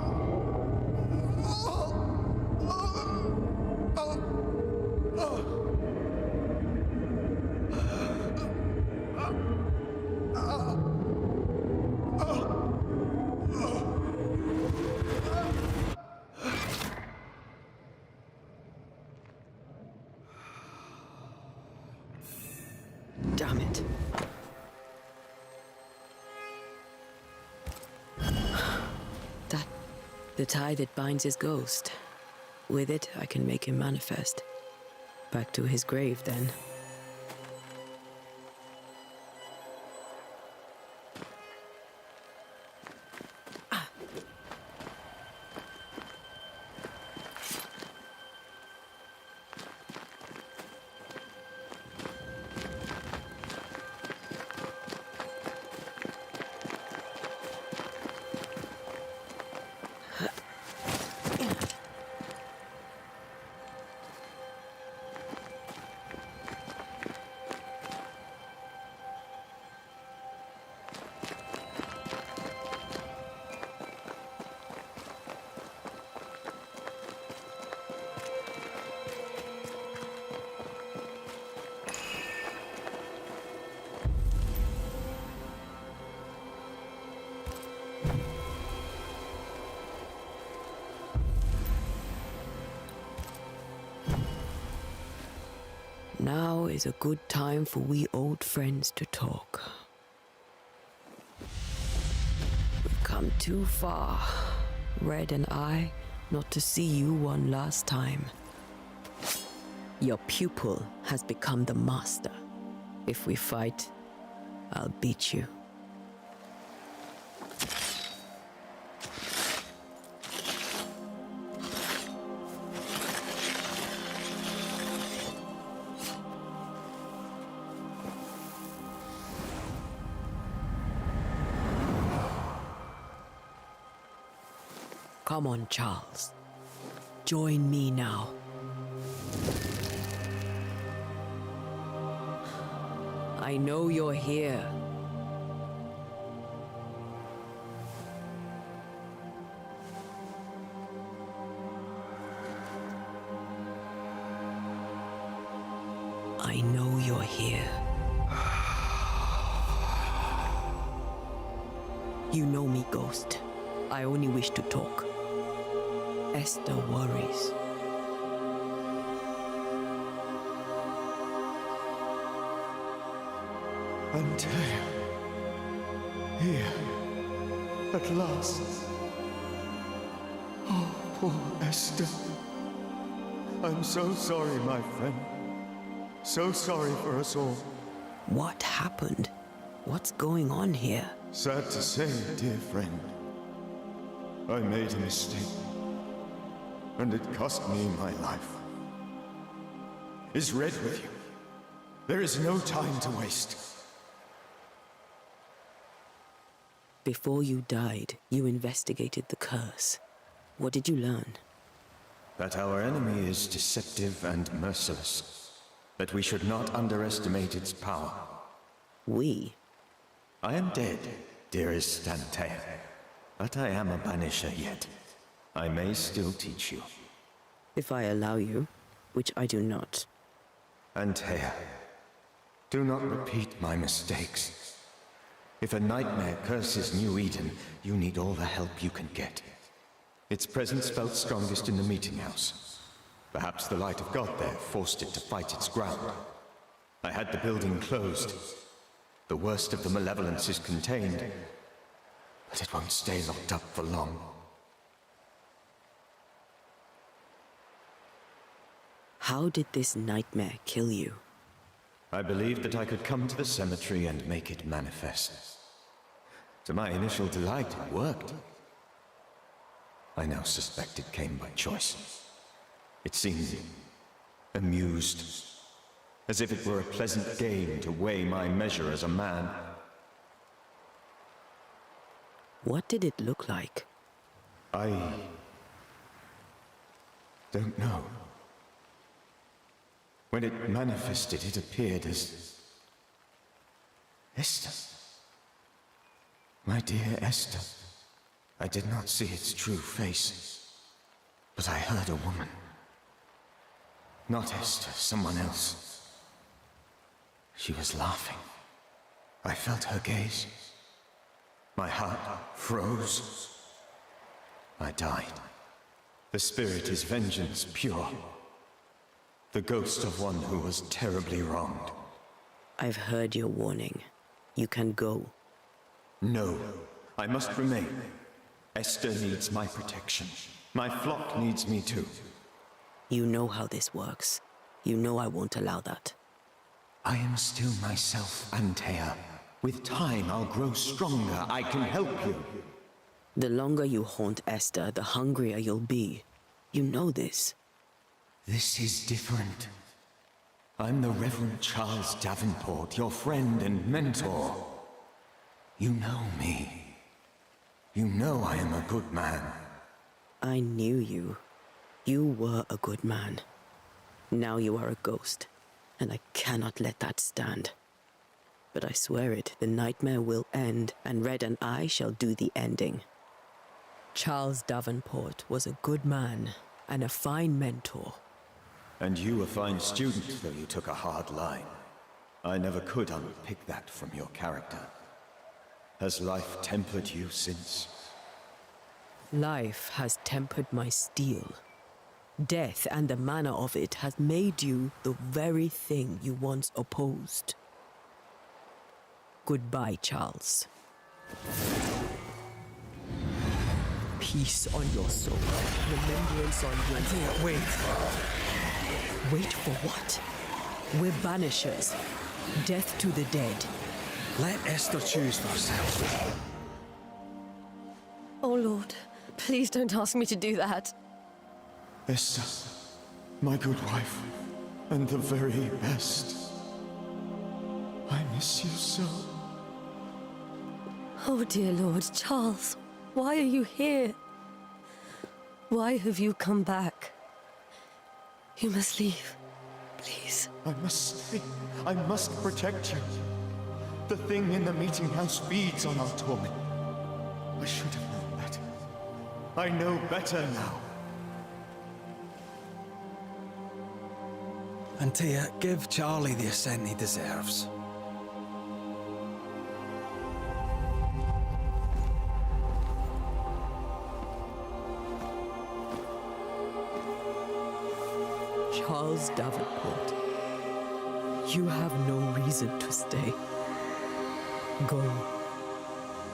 Speaker 2: Damn it. That, the tie that binds his ghost. With it, I can make him manifest. Back to his grave, then. Now is a good time for we old friends to talk. We've come too far, Red and I, not to see you one last time. Your pupil has become the master. If we fight, I'll beat you. Come on, Charles. Join me now. I know you're here. I know you're here. You know me, Ghost. I only wish to talk. Esther worries.
Speaker 11: Antea. Here. At last. Oh, poor Esther. I'm so sorry, my friend. So sorry for us all.
Speaker 2: What happened? What's going on here?
Speaker 11: Sad to say, dear friend. I made a mistake. And it cost me my life. Is Red with you? There is no time to waste.
Speaker 2: Before you died, you investigated the curse. What did you learn?
Speaker 11: That our enemy is deceptive and merciless. That we should not underestimate its power.
Speaker 2: We?
Speaker 11: I am dead, dearest Antea. But I am a banisher yet. I may still teach you.
Speaker 2: If I allow you, which I do not.
Speaker 11: Antea, do not repeat my mistakes. If a nightmare curses New Eden, you need all the help you can get. Its presence felt strongest in the meeting house. Perhaps the light of God there forced it to fight its ground. I had the building closed. The worst of the malevolence is contained, but it won't stay locked up for long.
Speaker 3: How did this nightmare kill you?
Speaker 11: I believed that I could come to the cemetery and make it manifest. To my initial delight, it worked. I now suspect it came by choice. It seemed amused, as if it were a pleasant game to weigh my measure as a man.
Speaker 3: What did it look like?
Speaker 11: I don't know. When it manifested, it appeared as Esther. My dear Esther. I did not see its true face, but I heard a woman. Not Esther, someone else. She was laughing. I felt her gaze. My heart froze. I died. The spirit is vengeance pure. The ghost of one who was terribly wronged.
Speaker 3: I've heard your warning. You can go.
Speaker 11: No, I must remain. Esther needs my protection. My flock needs me too.
Speaker 3: You know how this works. You know I won't allow that.
Speaker 11: I am still myself, Antea. With time, I'll grow stronger. I can help you.
Speaker 3: The longer you haunt Esther, the hungrier you'll be. You know this.
Speaker 11: This is different. I'm the Reverend Charles Davenport, your friend and mentor. You know me. You know I am a good man.
Speaker 3: I knew you. You were a good man. Now you are a ghost, and I cannot let that stand. But I swear it, the nightmare will end, and Red and I shall do the ending. Charles Davenport was a good man and a fine mentor.
Speaker 11: And you a fine student, though you took a hard line. I never could unpick that from your character. Has life tempered you since?
Speaker 3: Life has tempered my steel. Death and the manner of it has made you the very thing you once opposed. Goodbye, Charles. Peace on your soul. Remembrance on your...
Speaker 1: Antea, wait.
Speaker 3: Wait for what? We're banishers. Death to the dead.
Speaker 1: Let Esther choose for herself.
Speaker 7: Oh, Lord, please don't ask me to do that.
Speaker 11: Esther, my good wife, and the very best. I miss you so.
Speaker 7: Oh, dear Lord, Charles, why are you here? Why have you come back? You must leave, please.
Speaker 11: I must stay. I must protect you. The thing in the meeting house feeds on our torment. I should have known better. I know better now.
Speaker 1: Antea, give Charlie the ascent he deserves.
Speaker 3: Charles Davenport, you have no reason to stay. Go.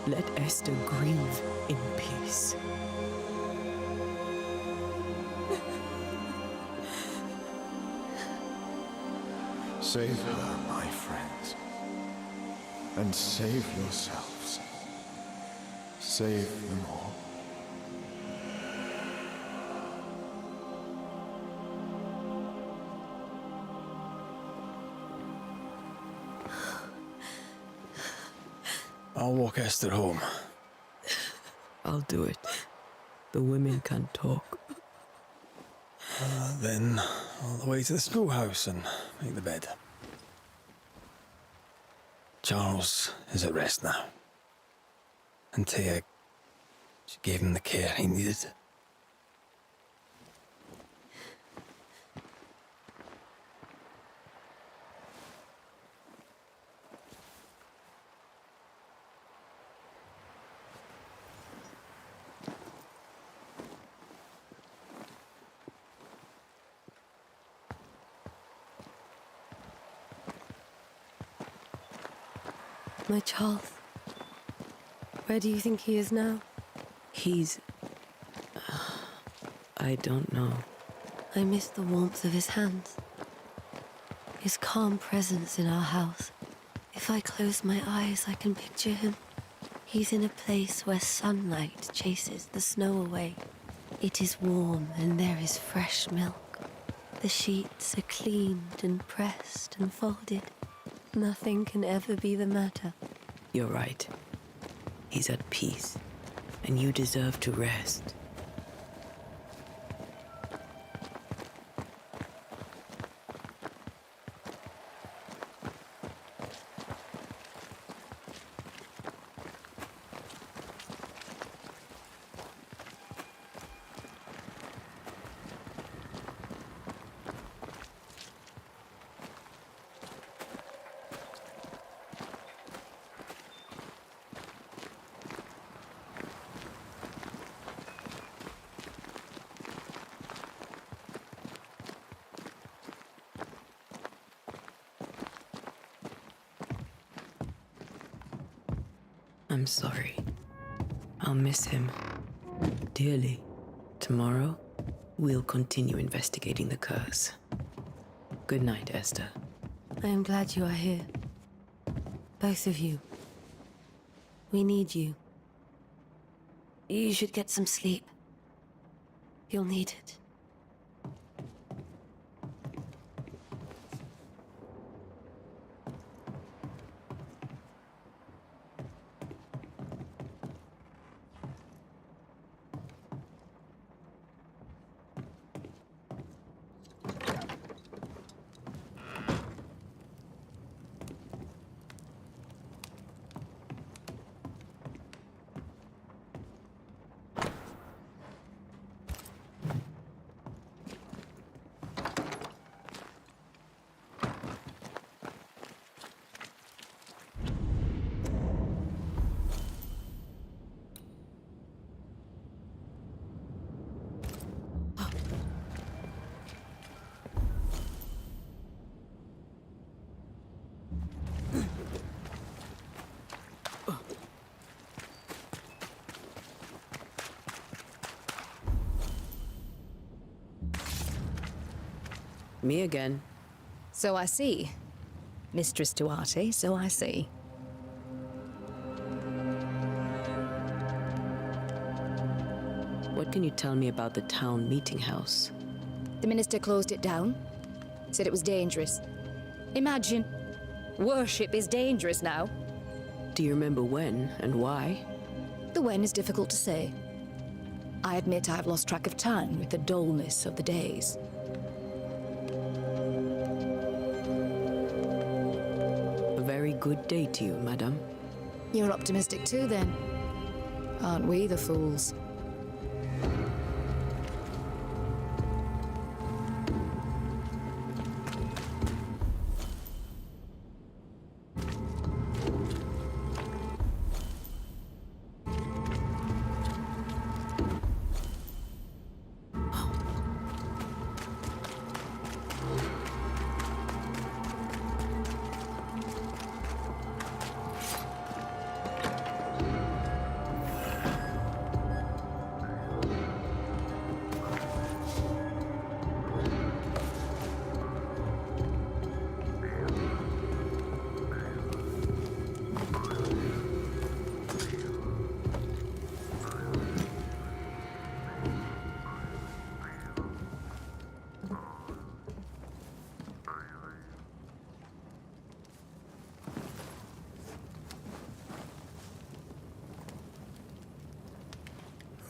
Speaker 3: Let Esther grieve in peace.
Speaker 11: Save her, my friends. And save yourselves. Save them all.
Speaker 1: I'll walk Esther home.
Speaker 3: I'll do it. The women can talk.
Speaker 1: Then all the way to the schoolhouse and make the bed. Charles is at rest now. Antea, she gave him the care he needed.
Speaker 7: My Charles, where do you think he is now?
Speaker 3: He's... I don't know.
Speaker 7: I miss the warmth of his hands, his calm presence in our house. If I close my eyes, I can picture him. He's in a place where sunlight chases the snow away. It is warm and there is fresh milk. The sheets are cleaned and pressed and folded. Nothing can ever be the matter.
Speaker 3: You're right. He's at peace, and you deserve to rest. I'm sorry. I'll miss him dearly. Tomorrow, we'll continue investigating the curse. Good night, Esther.
Speaker 7: I am glad you are here. Both of you. We need you. You should get some sleep. You'll need it.
Speaker 3: Me again.
Speaker 9: So I see. Mistress Duarte, so I see.
Speaker 3: What can you tell me about the town meeting house?
Speaker 9: The minister closed it down. Said it was dangerous. Imagine. Worship is dangerous now.
Speaker 3: Do you remember when and why?
Speaker 9: The when is difficult to say. I admit I've lost track of time with the dullness of the days.
Speaker 3: A very good day to you, madame.
Speaker 9: You're optimistic too, then. Aren't we the fools?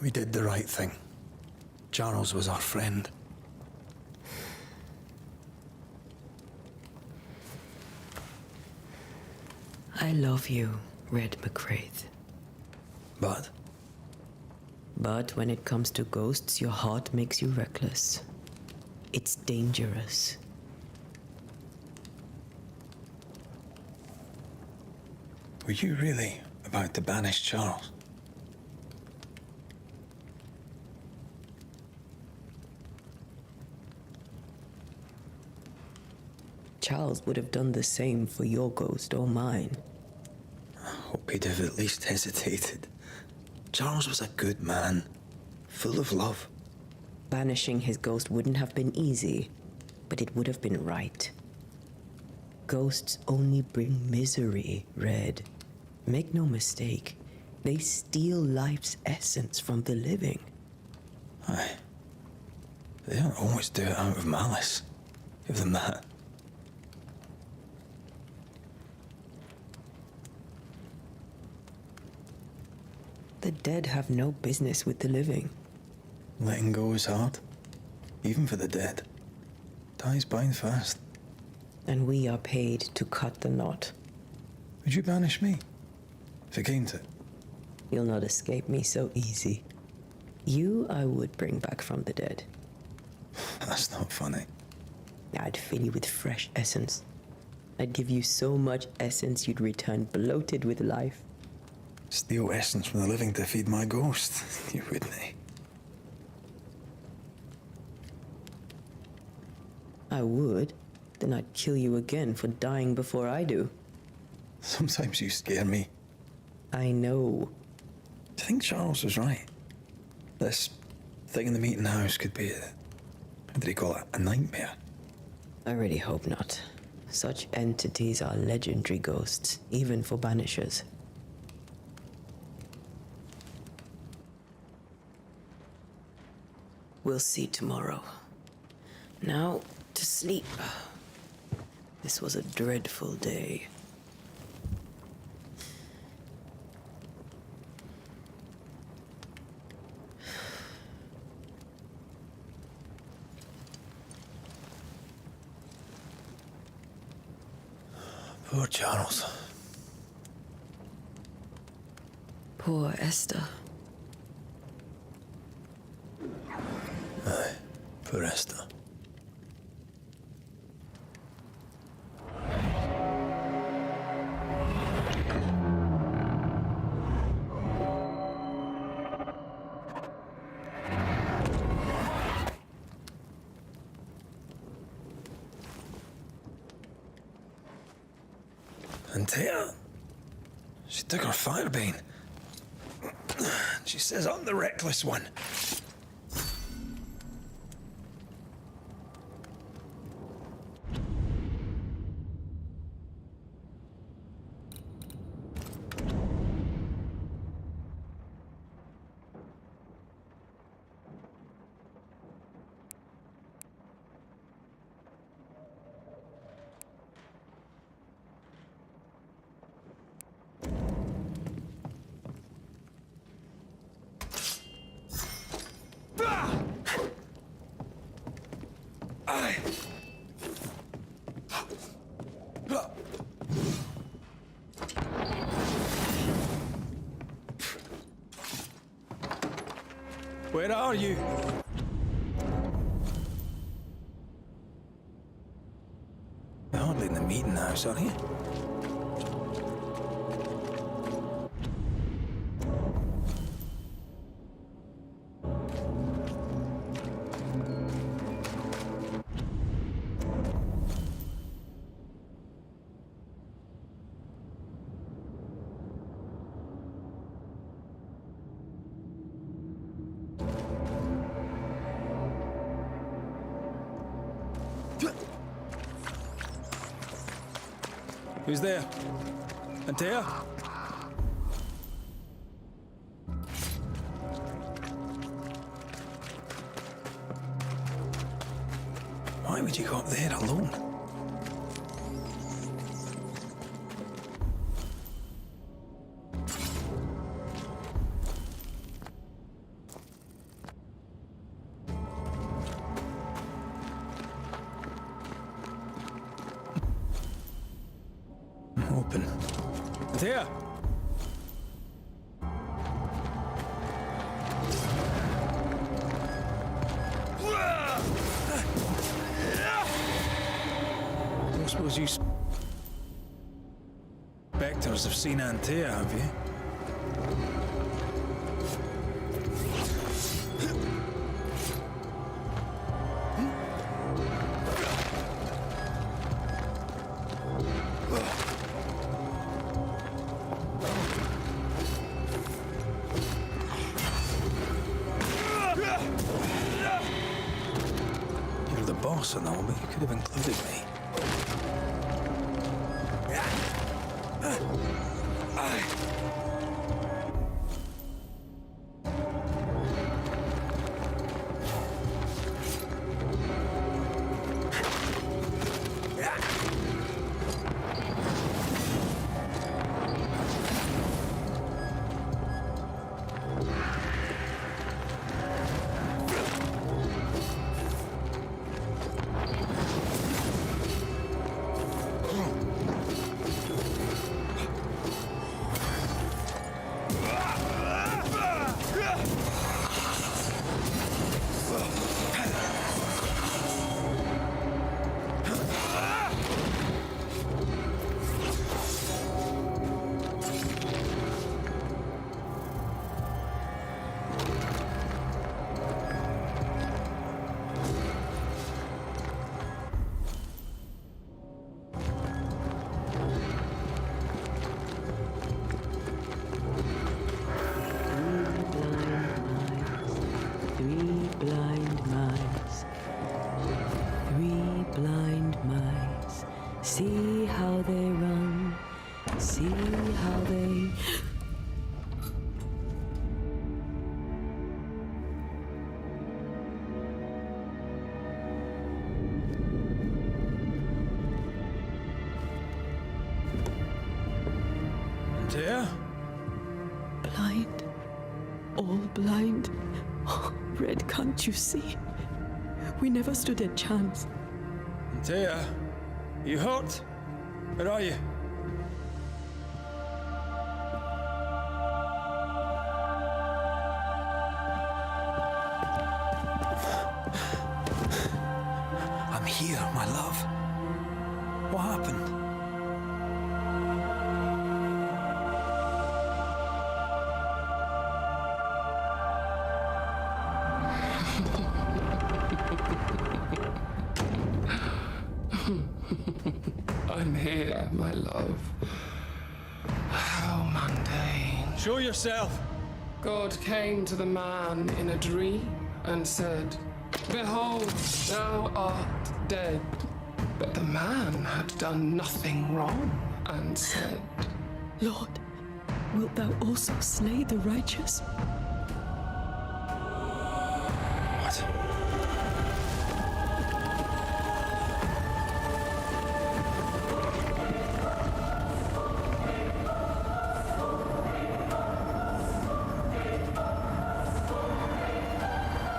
Speaker 1: We did the right thing. Charles was our friend.
Speaker 3: I love you, Red McCraith.
Speaker 1: But
Speaker 3: But when it comes to ghosts, your heart makes you reckless. It's dangerous.
Speaker 1: were you really about to banish Charles?
Speaker 3: Charles would have done the same for your ghost or mine.
Speaker 1: I hope he'd have at least hesitated. Charles was a good man, full of love.
Speaker 3: Banishing his ghost wouldn't have been easy, but it would have been right. Ghosts only bring misery, Red. Make no mistake, they steal life's essence from the living.
Speaker 1: Aye. They don't always do it out of malice. Give them that.
Speaker 3: The dead have no business with the living.
Speaker 1: Letting go is hard. Even for the dead. Ties bind fast.
Speaker 3: And we are paid to cut the knot.
Speaker 1: Would you banish me? If it came to it?
Speaker 3: You'll not escape me so easy. You I would bring back from the dead.
Speaker 1: That's not funny.
Speaker 3: I'd fill you with fresh essence. I'd give you so much essence you'd return bloated with life.
Speaker 1: Steal essence from the living to feed my ghost. You wouldn't, eh?
Speaker 3: I would. Then I'd kill you again for dying before I do.
Speaker 1: Sometimes you scare me.
Speaker 3: I know.
Speaker 1: Do you think Charles was right? This thing in the meeting house could be what did he call it? A nightmare?
Speaker 3: I really hope not. Such entities are legendary ghosts, even for banishers. We'll see tomorrow. Now, to sleep. This was a dreadful day.
Speaker 1: Poor Charles.
Speaker 8: Poor Esther.
Speaker 1: Aye, poor Esther. And Taya, she took her firebane. She says I'm the reckless one. Where are you? You're hardly in the meeting house, are you? Who's there? Antea? Why would you go up there alone? Open. There! Don't suppose you spectres have seen Antea, have you? should have included me.
Speaker 2: See how they run, see how they...
Speaker 1: Antea?
Speaker 2: Blind. All blind. Oh, Red, can't you see? We never stood a chance.
Speaker 1: Antea? You hurt? Where are you? I'm here, my love. What happened?
Speaker 12: I'm here, my love. How mundane.
Speaker 1: Show yourself!
Speaker 12: God came to the man in a dream and said, "Behold, thou art dead." But the man had done nothing wrong and said,
Speaker 2: Lord, wilt thou also slay the righteous?
Speaker 1: What?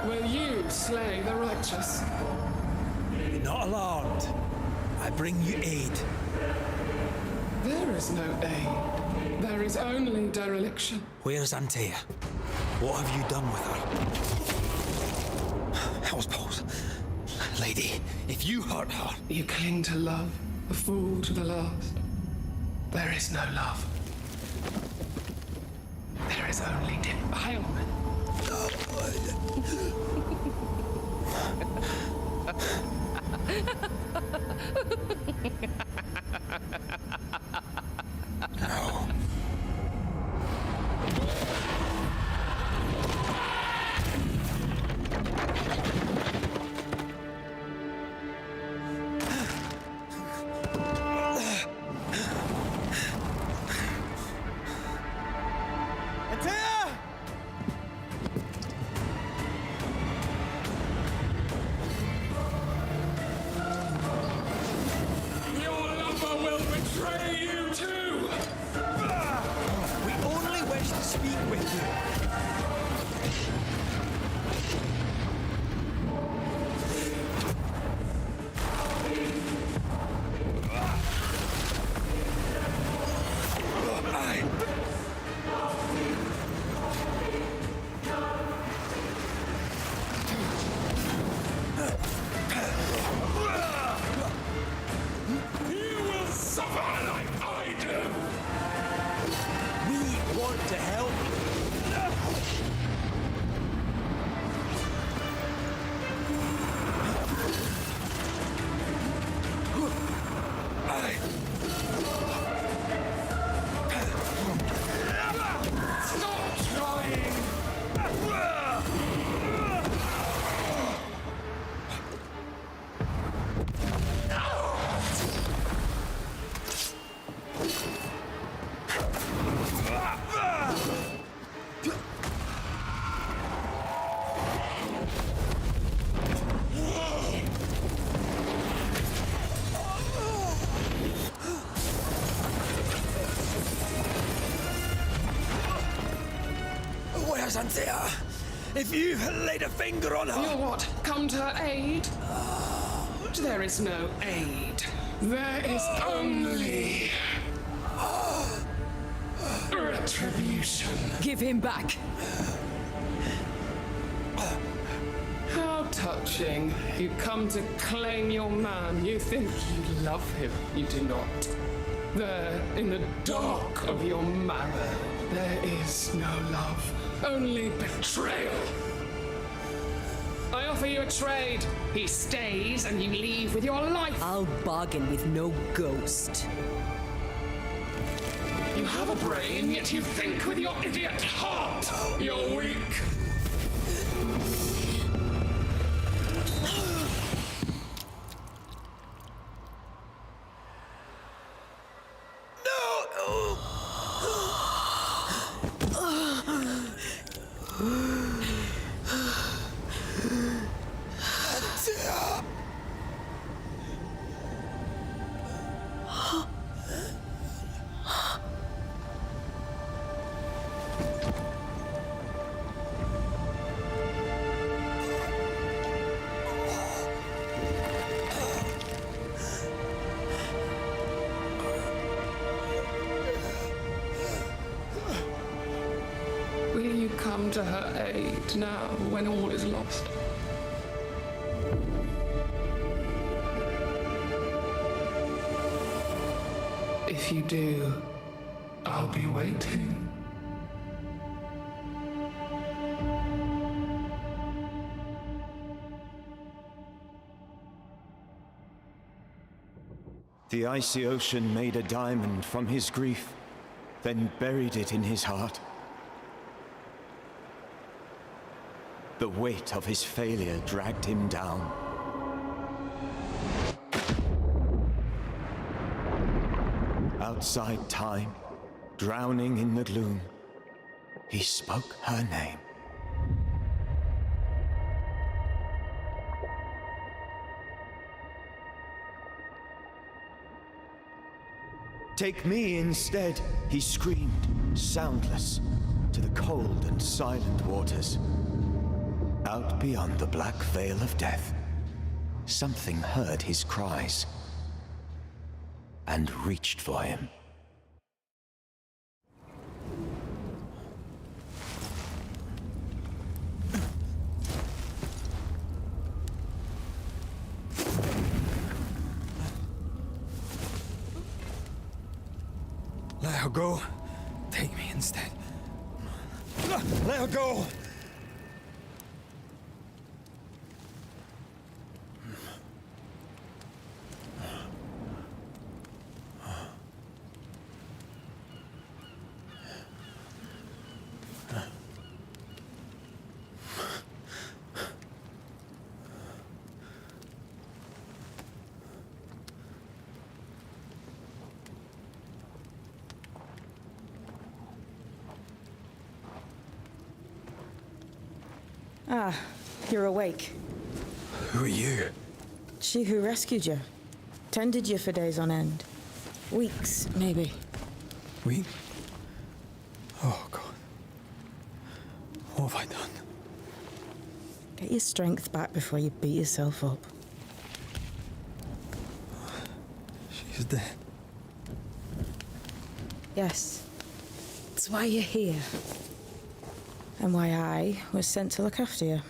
Speaker 12: "Will you slay the righteous?"
Speaker 1: Be not alarmed. I bring you aid.
Speaker 12: There is no aid. There is only dereliction.
Speaker 1: Where's Antea? What have you done with her? Hell's balls. Lady, if you hurt her...
Speaker 12: You cling to love, a fool to the last. There is no love. There is only defilement.
Speaker 1: No.
Speaker 12: Your lover will betray you too!
Speaker 1: We only wish to speak with you.
Speaker 12: You will suffer like I do!
Speaker 1: We want to help.
Speaker 12: Stop trying!
Speaker 1: Yes, Antea. If you laid a finger on her...
Speaker 12: You'll what? Come to her aid? There is no aid. There is only... retribution.
Speaker 2: Give him back.
Speaker 12: How touching. You come to claim your man. You think you love him. You do not. There, in the dark of your marrow, there is no love. Only betrayal. I offer you a trade. He stays and you leave with your life.
Speaker 2: I'll bargain with no ghost.
Speaker 12: You have a brain, yet you think with your idiot heart. You're weak. Will you come to her aid now when all is lost? If you do, I'll be waiting.
Speaker 11: The icy ocean made a diamond from his grief, then buried it in his heart. The weight of his failure dragged him down. Outside time, drowning in the gloom, he spoke her name. Take me instead, he screamed, soundless, to the cold and silent waters. Out beyond the black veil of death, something heard his cries and reached for him.
Speaker 1: Let her go. Take me instead. Let her go!
Speaker 13: Ah, you're awake.
Speaker 1: Who are you?
Speaker 13: She who rescued you. Tended you for days on end. Weeks, maybe.
Speaker 1: We? Oh, God. What have I done?
Speaker 13: Get your strength back before you beat yourself up.
Speaker 1: She's dead.
Speaker 13: Yes. That's why you're here. And why I was sent to look after you.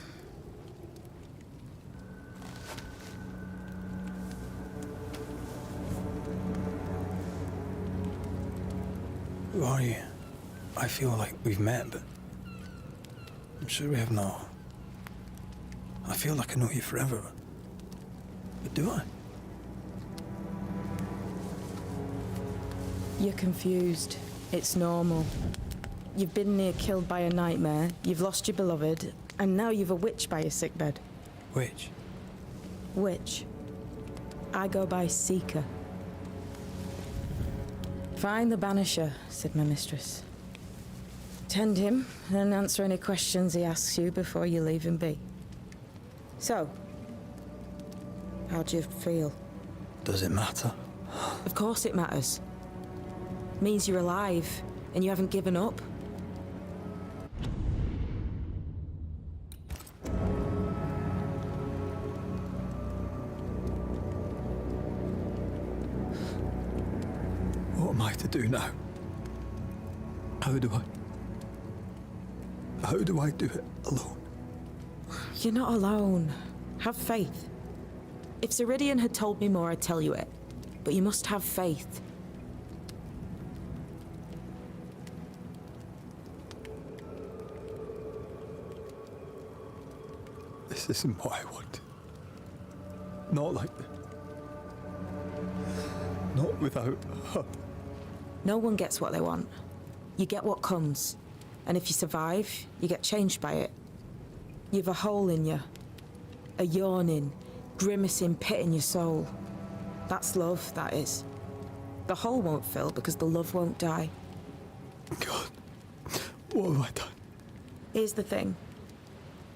Speaker 1: Who are you? I feel like we've met, but I'm sure we have not. I feel like I know you forever, but do I?
Speaker 13: You're confused. It's normal. You've been near killed by a nightmare, you've lost your beloved, and now you've a witch by your sickbed.
Speaker 1: Witch?
Speaker 13: Witch. I go by Seeker. Find the Banisher, said my mistress. Tend him, and answer any questions he asks you before you leave him be. So, how do you feel?
Speaker 1: Does it matter?
Speaker 13: Of course it matters. Means you're alive, and you haven't given up.
Speaker 1: What am I to do now? How do I do it alone?
Speaker 13: You're not alone. Have faith. If Ceridian had told me more, I'd tell you it. But you must have faith.
Speaker 1: This isn't what I want. Not like this. Not without her.
Speaker 13: No one gets what they want. You get what comes. And if you survive, you get changed by it. You've a hole in you. A yawning, grimacing pit in your soul. That's love, that is. The hole won't fill because the love won't die.
Speaker 1: God, what have I done?
Speaker 13: Here's the thing.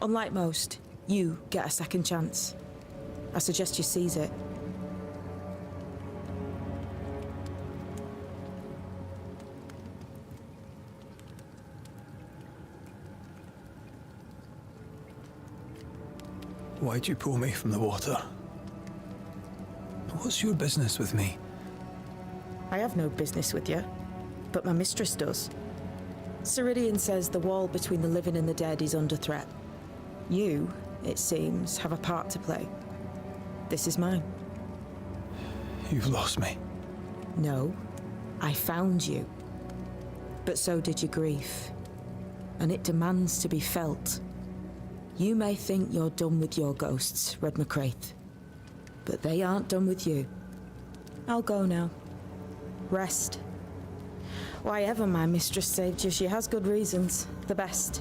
Speaker 13: Unlike most, you get a second chance. I suggest you seize it.
Speaker 1: Why'd you pull me from the water? What's your business with me?
Speaker 13: I have no business with you, but my mistress does. Ceridian says the wall between the living and the dead is under threat. You, it seems, have a part to play. This is mine.
Speaker 1: You've lost me.
Speaker 13: No, I found you. But so did your grief. And it demands to be felt. You may think you're done with your ghosts, Red McCraith. But they aren't done with you. I'll go now. Rest. Why ever my mistress saved you, she has good reasons. The best.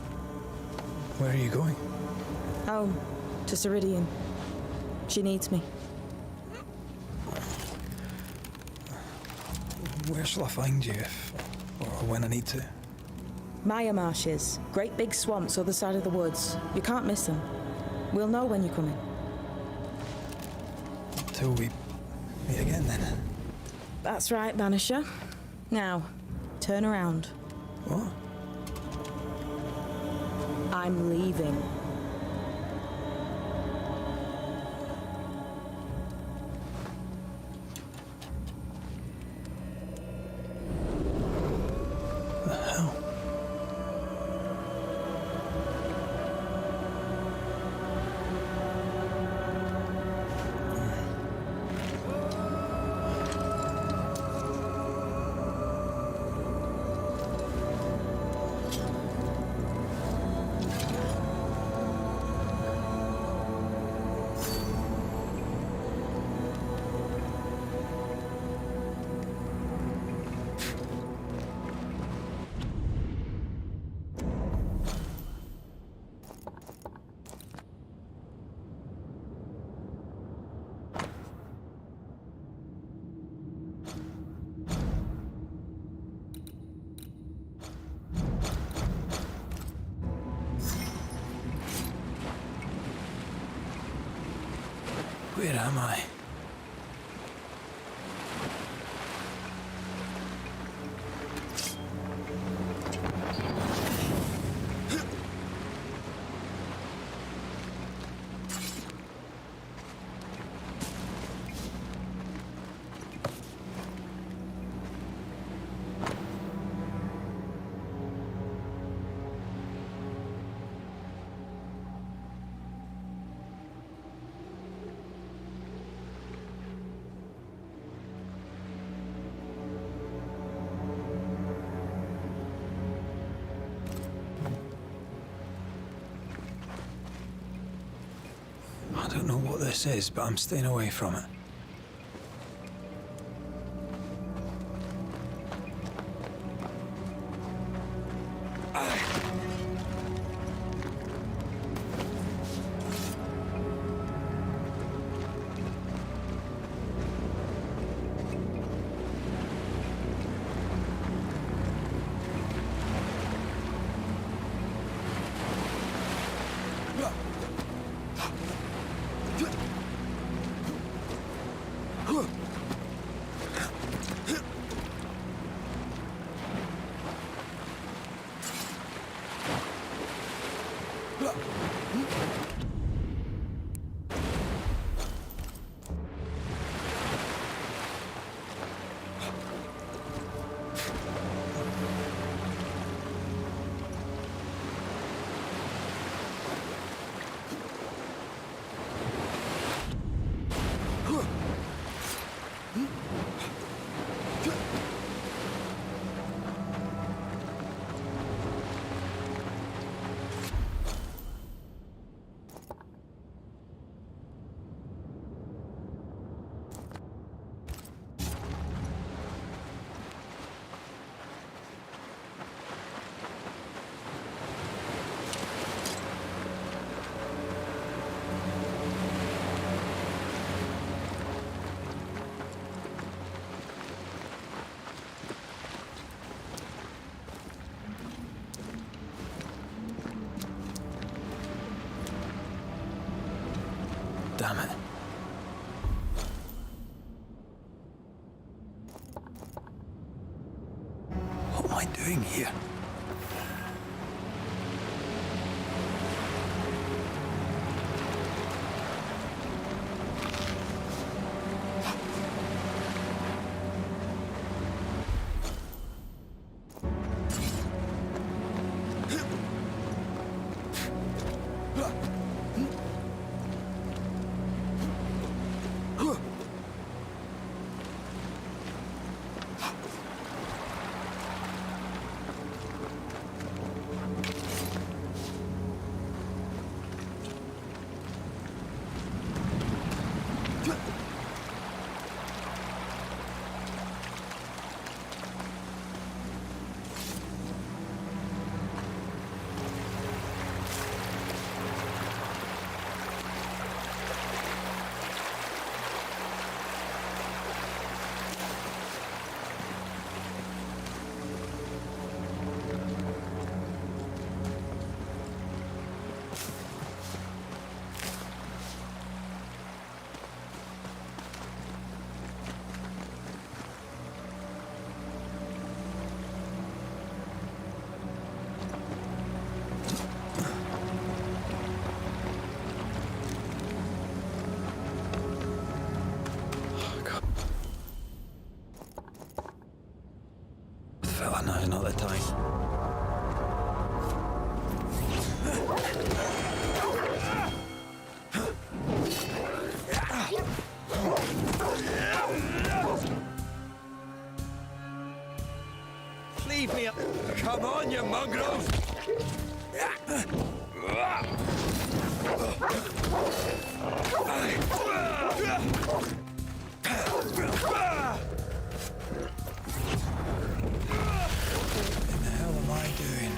Speaker 1: Where are you going?
Speaker 13: Home. To Ceridian. She needs me.
Speaker 1: Where shall I find you if, or when I need to?
Speaker 13: Maya marshes. Great big swamps other side of the woods. You can't miss them. We'll know when you're coming.
Speaker 1: Till we meet again then.
Speaker 13: That's right, Banisher. Now, turn around.
Speaker 1: What?
Speaker 13: I'm leaving.
Speaker 1: Where am I? I don't know what this is, but I'm staying away from it. damn it. What am I doing here? Fella, now's not the time.
Speaker 11: Leave me up. Come on, you mongrels!
Speaker 1: What the hell am I doing?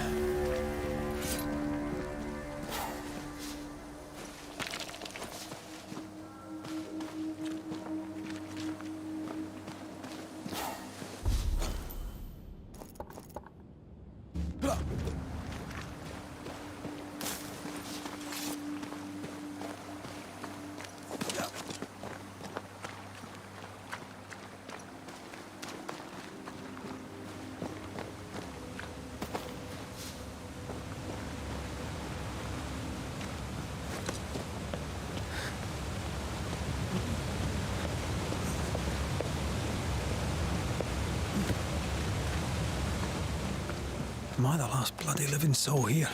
Speaker 1: Am I the last bloody living soul here?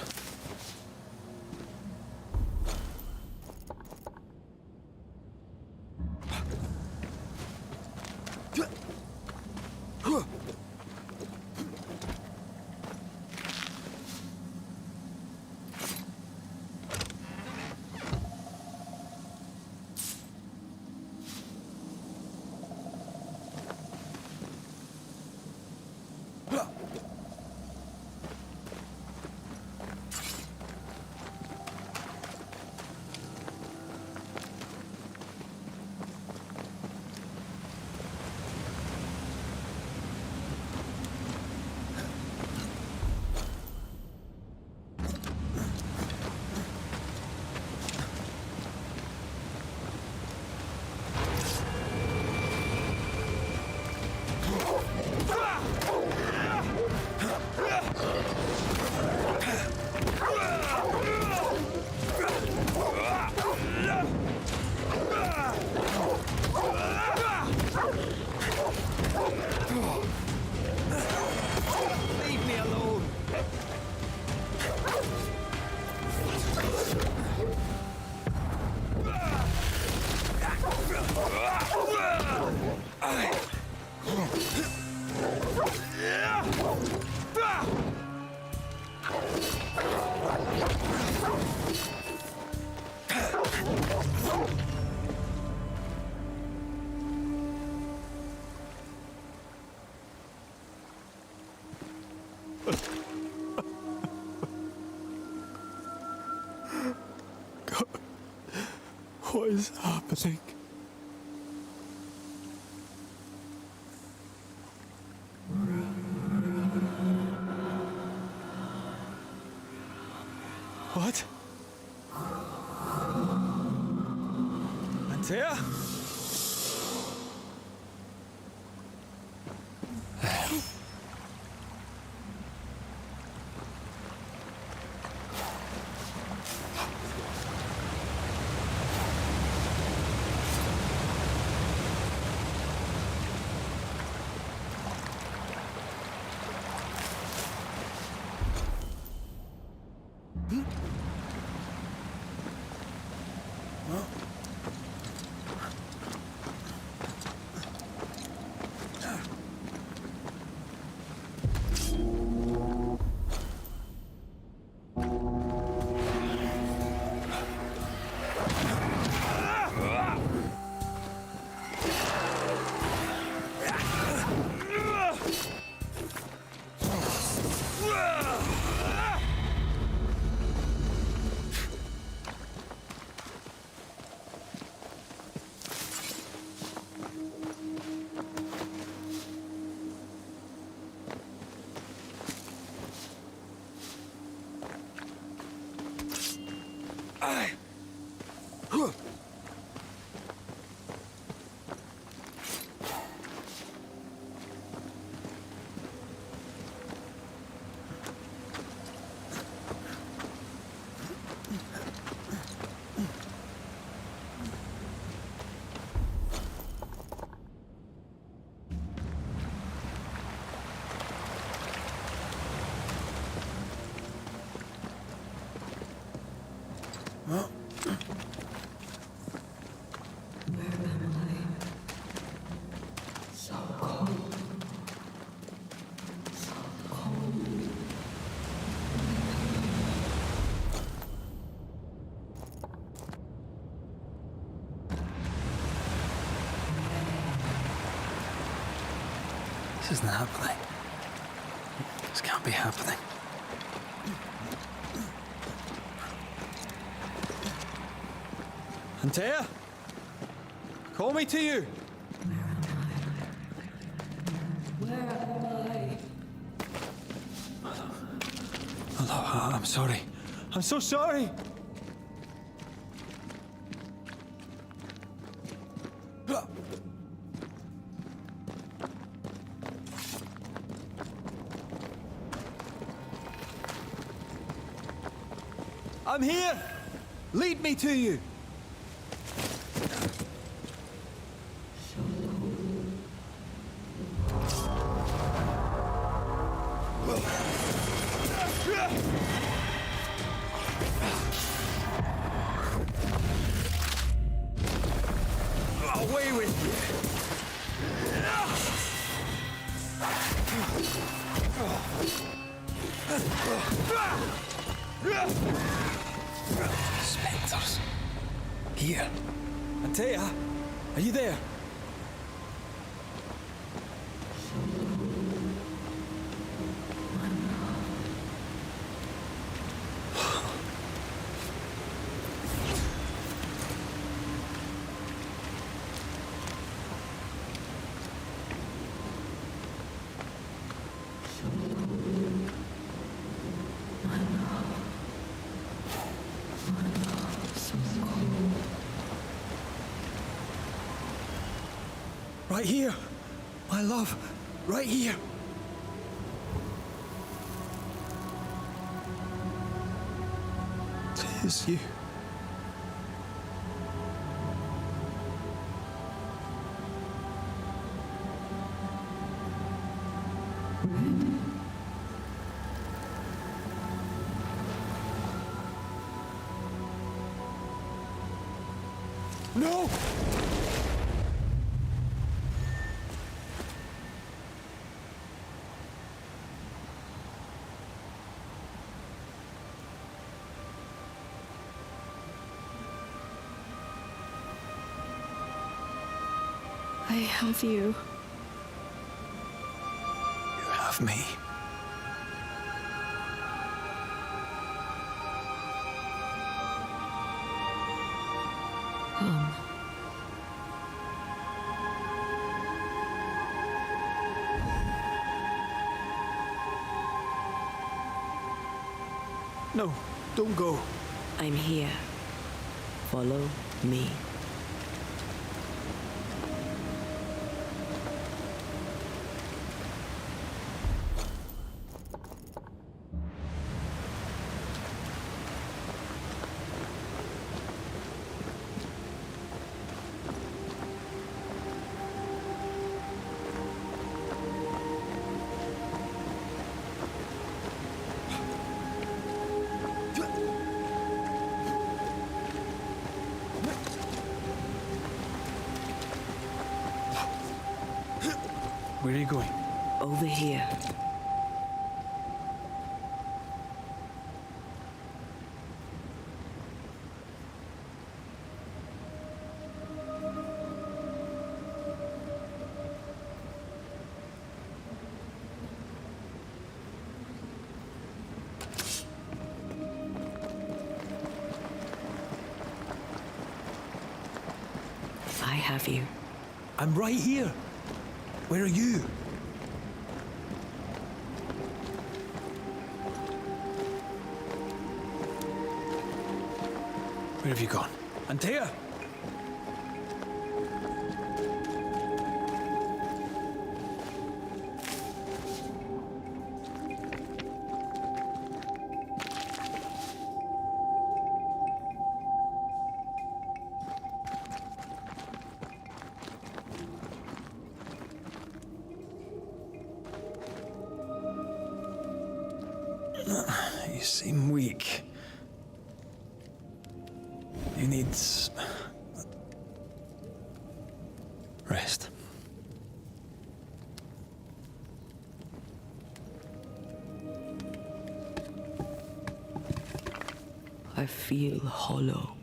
Speaker 11: Leave me alone!
Speaker 1: God, what is happening? What?
Speaker 4: Antea?
Speaker 1: This isn't happening. This can't be happening.
Speaker 4: Antea? Call me to you.
Speaker 1: Hello, I'm sorry.
Speaker 4: I'm so sorry. I'm here. Lead me to you. Away with
Speaker 1: Spectres. Here.
Speaker 4: Antea, are you there? Right here, my love, right here.
Speaker 1: It's you.
Speaker 4: No!
Speaker 8: I have you.
Speaker 1: You have me.
Speaker 8: Come.
Speaker 1: No, don't go.
Speaker 3: I'm here. Follow me.
Speaker 1: Where are you going?
Speaker 3: Over here. I have you.
Speaker 1: I'm right here. Where are you? Where have you gone? Antea! You seem weak. You need rest.
Speaker 3: I feel hollow.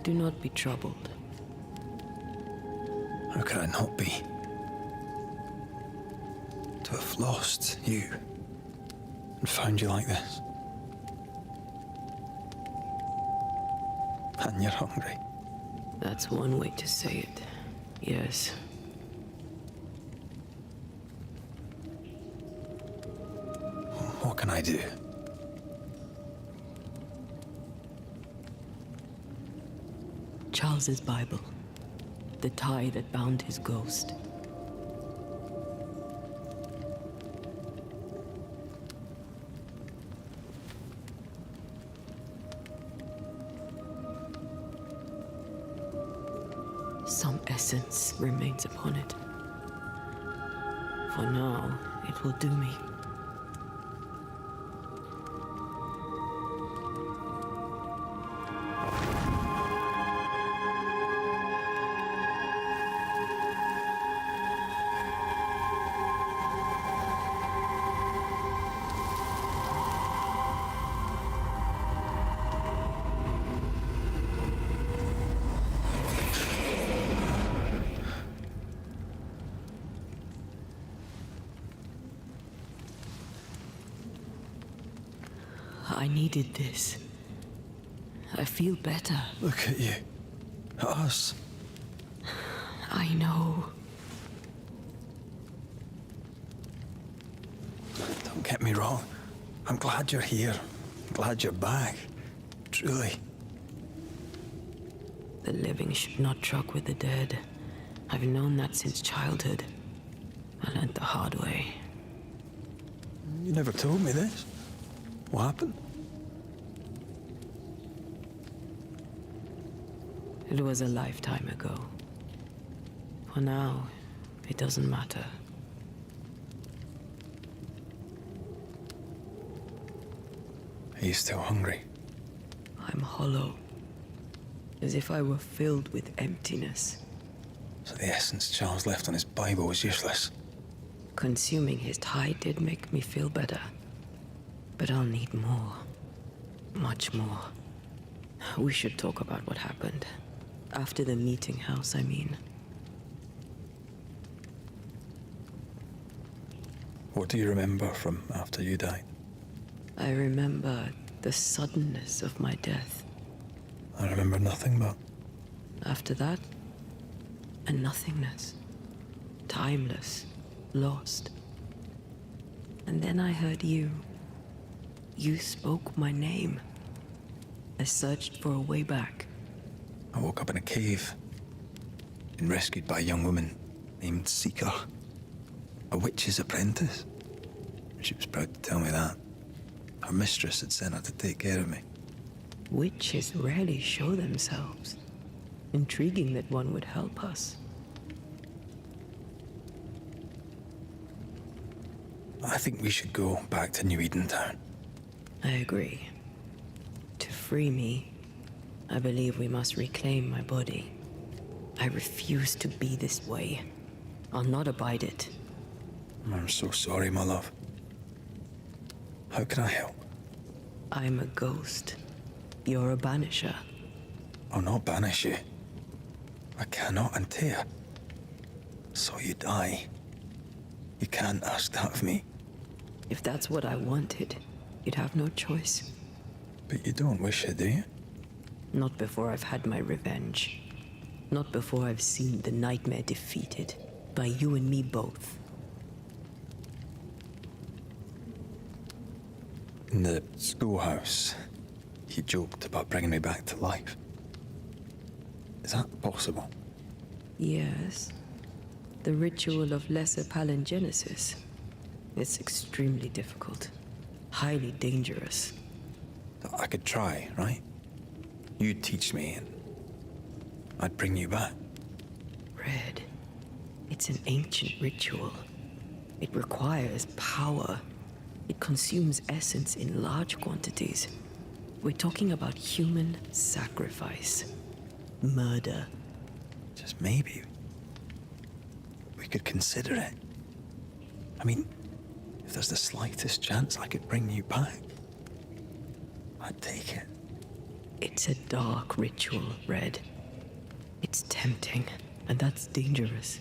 Speaker 3: Do not be troubled.
Speaker 1: How could I not be? To have lost you and found you like this. And you're hungry.
Speaker 3: That's one way to say it. Yes.
Speaker 1: What can I do?
Speaker 3: Charles's Bible. The tie that bound his ghost. Some essence remains upon it. For now, it will do me. I needed this. I feel better.
Speaker 1: Look at you. At us.
Speaker 3: I know.
Speaker 1: Don't get me wrong. I'm glad you're here. I'm glad you're back. Truly.
Speaker 3: The living should not truck with the dead. I've known that since childhood. I learned the hard way.
Speaker 1: You never told me this. What happened?
Speaker 3: It was a lifetime ago. For now, it doesn't matter.
Speaker 1: Are you still hungry?
Speaker 3: I'm hollow. As if I were filled with emptiness.
Speaker 1: So the essence Charles left on his Bible was useless.
Speaker 3: Consuming his tie did make me feel better. But I'll need more. Much more. We should talk about what happened. After the meeting house, I mean.
Speaker 1: What do you remember from after you died?
Speaker 3: I remember the suddenness of my death.
Speaker 1: I remember nothing but...
Speaker 3: After that, a nothingness. Timeless. Lost. And then I heard you. You spoke my name. I searched for a way back.
Speaker 1: I woke up in a cave. Been rescued by a young woman named Seeker. A witch's apprentice. She was proud to tell me that. Her mistress had sent her to take care of me.
Speaker 3: Witches rarely show themselves. Intriguing that one would help us.
Speaker 1: I think we should go back to New Eden Town.
Speaker 3: I agree. To free me, I believe we must reclaim my body. I refuse to be this way. I'll not abide it.
Speaker 1: I'm so sorry, my love. How can I help?
Speaker 3: I'm a ghost. You're a banisher.
Speaker 1: I'll not banish you. I cannot, Antea. So you die. You can't ask that of me.
Speaker 3: If that's what I wanted, you'd have no choice.
Speaker 1: But you don't wish it, do you?
Speaker 3: Not before I've had my revenge. Not before I've seen the nightmare defeated by you and me both.
Speaker 1: In the schoolhouse, you joked about bringing me back to life. Is that possible?
Speaker 3: Yes. The ritual of lesser palingenesis. It's extremely difficult. Highly dangerous.
Speaker 1: I could try, right? You'd teach me and I'd bring you back.
Speaker 3: Red. It's an ancient ritual. It requires power. It consumes essence in large quantities. We're talking about human sacrifice. Murder.
Speaker 1: Just maybe we could consider it. I mean, if there's the slightest chance I could bring you back, I'd take it.
Speaker 3: It's a dark ritual, Red. It's tempting, and that's dangerous.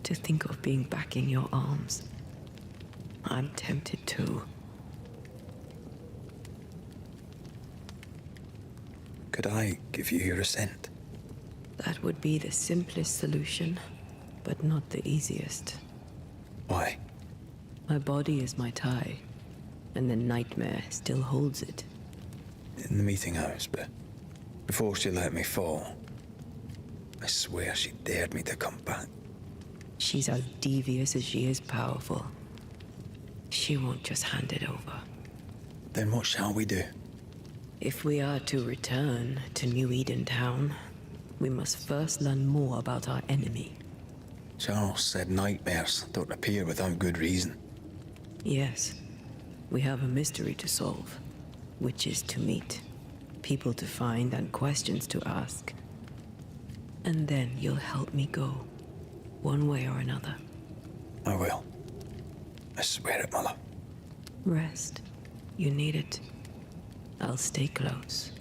Speaker 3: To think of being back in your arms. I'm tempted too.
Speaker 1: Could I give you your assent?
Speaker 3: That would be the simplest solution, but not the easiest.
Speaker 1: Why?
Speaker 3: My body is my tie, and the nightmare still holds it.
Speaker 1: In the meeting house, but before she let me fall, I swear she dared me to come back.
Speaker 3: She's as devious as she is powerful. She won't just hand it over.
Speaker 1: Then what shall we do?
Speaker 3: If we are to return to New Eden Town, we must first learn more about our enemy.
Speaker 1: Charles said nightmares don't appear without good reason.
Speaker 3: Yes, we have a mystery to solve. Witches to meet, people to find, and questions to ask. And then you'll help me go, one way or another.
Speaker 1: I will. I swear it, my love.
Speaker 3: Rest. You need it. I'll stay close.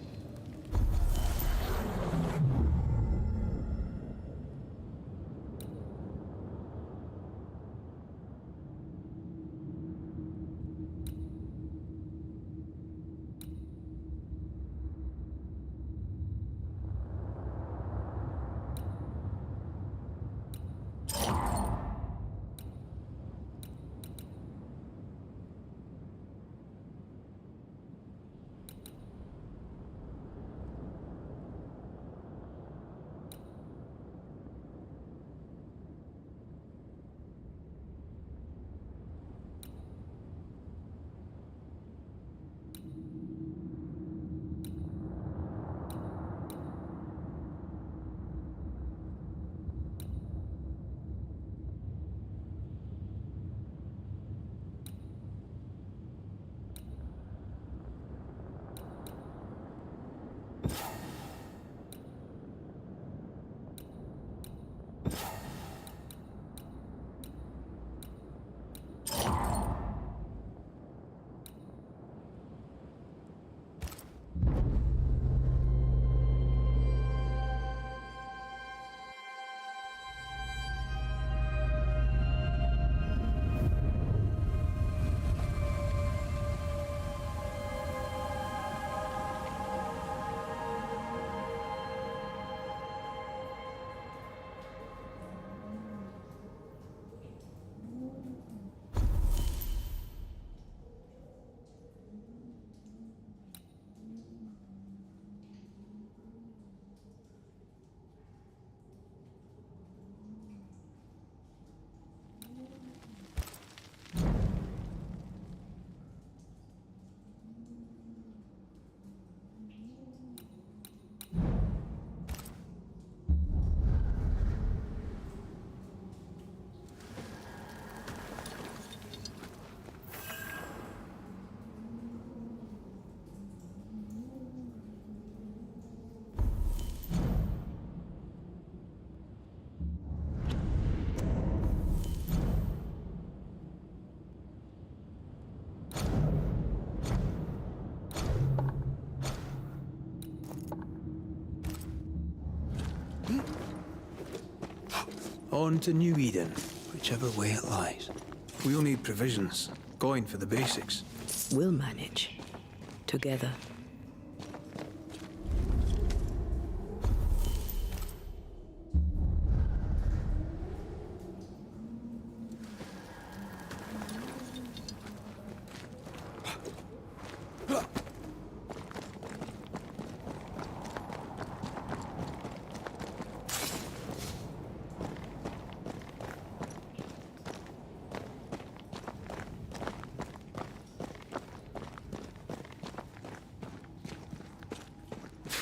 Speaker 1: On to New Eden, whichever way it lies. We'll need provisions, going for the basics.
Speaker 3: We'll manage. Together.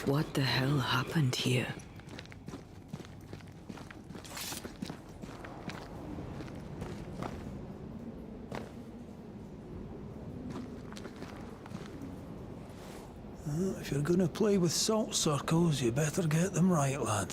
Speaker 3: What the hell happened here?
Speaker 1: If you're gonna play with salt circles, you better get them right, lad.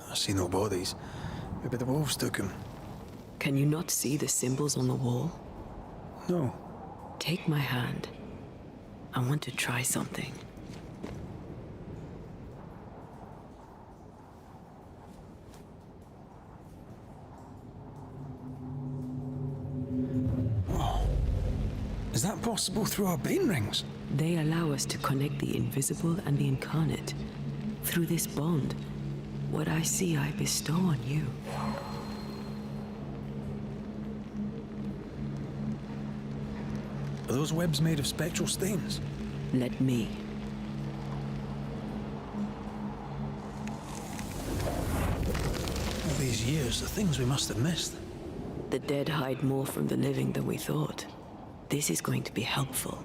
Speaker 1: I see no bodies. Maybe the wolves took him.
Speaker 3: Can you not see the symbols on the wall?
Speaker 1: No.
Speaker 3: Take my hand. I want to try something.
Speaker 1: Is that possible through our bane rings?
Speaker 3: They allow us to connect the invisible and the incarnate. Through this bond, what I see I bestow on you.
Speaker 1: Are those webs made of spectral stains?
Speaker 3: Let me.
Speaker 1: All these years, the things we must have missed.
Speaker 3: The dead hide more from the living than we thought. This is going to be helpful.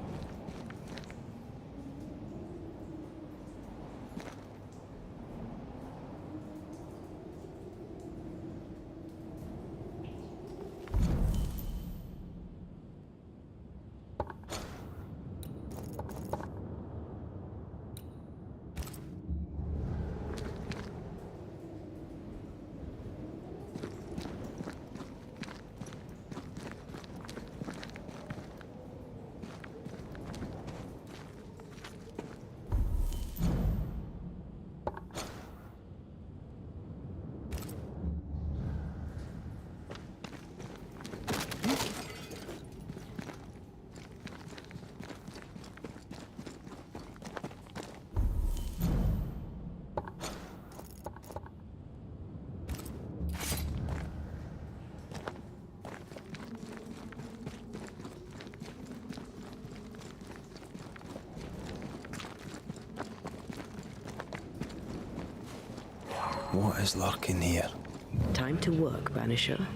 Speaker 1: What is lurking here?
Speaker 3: Time to work, Banisher.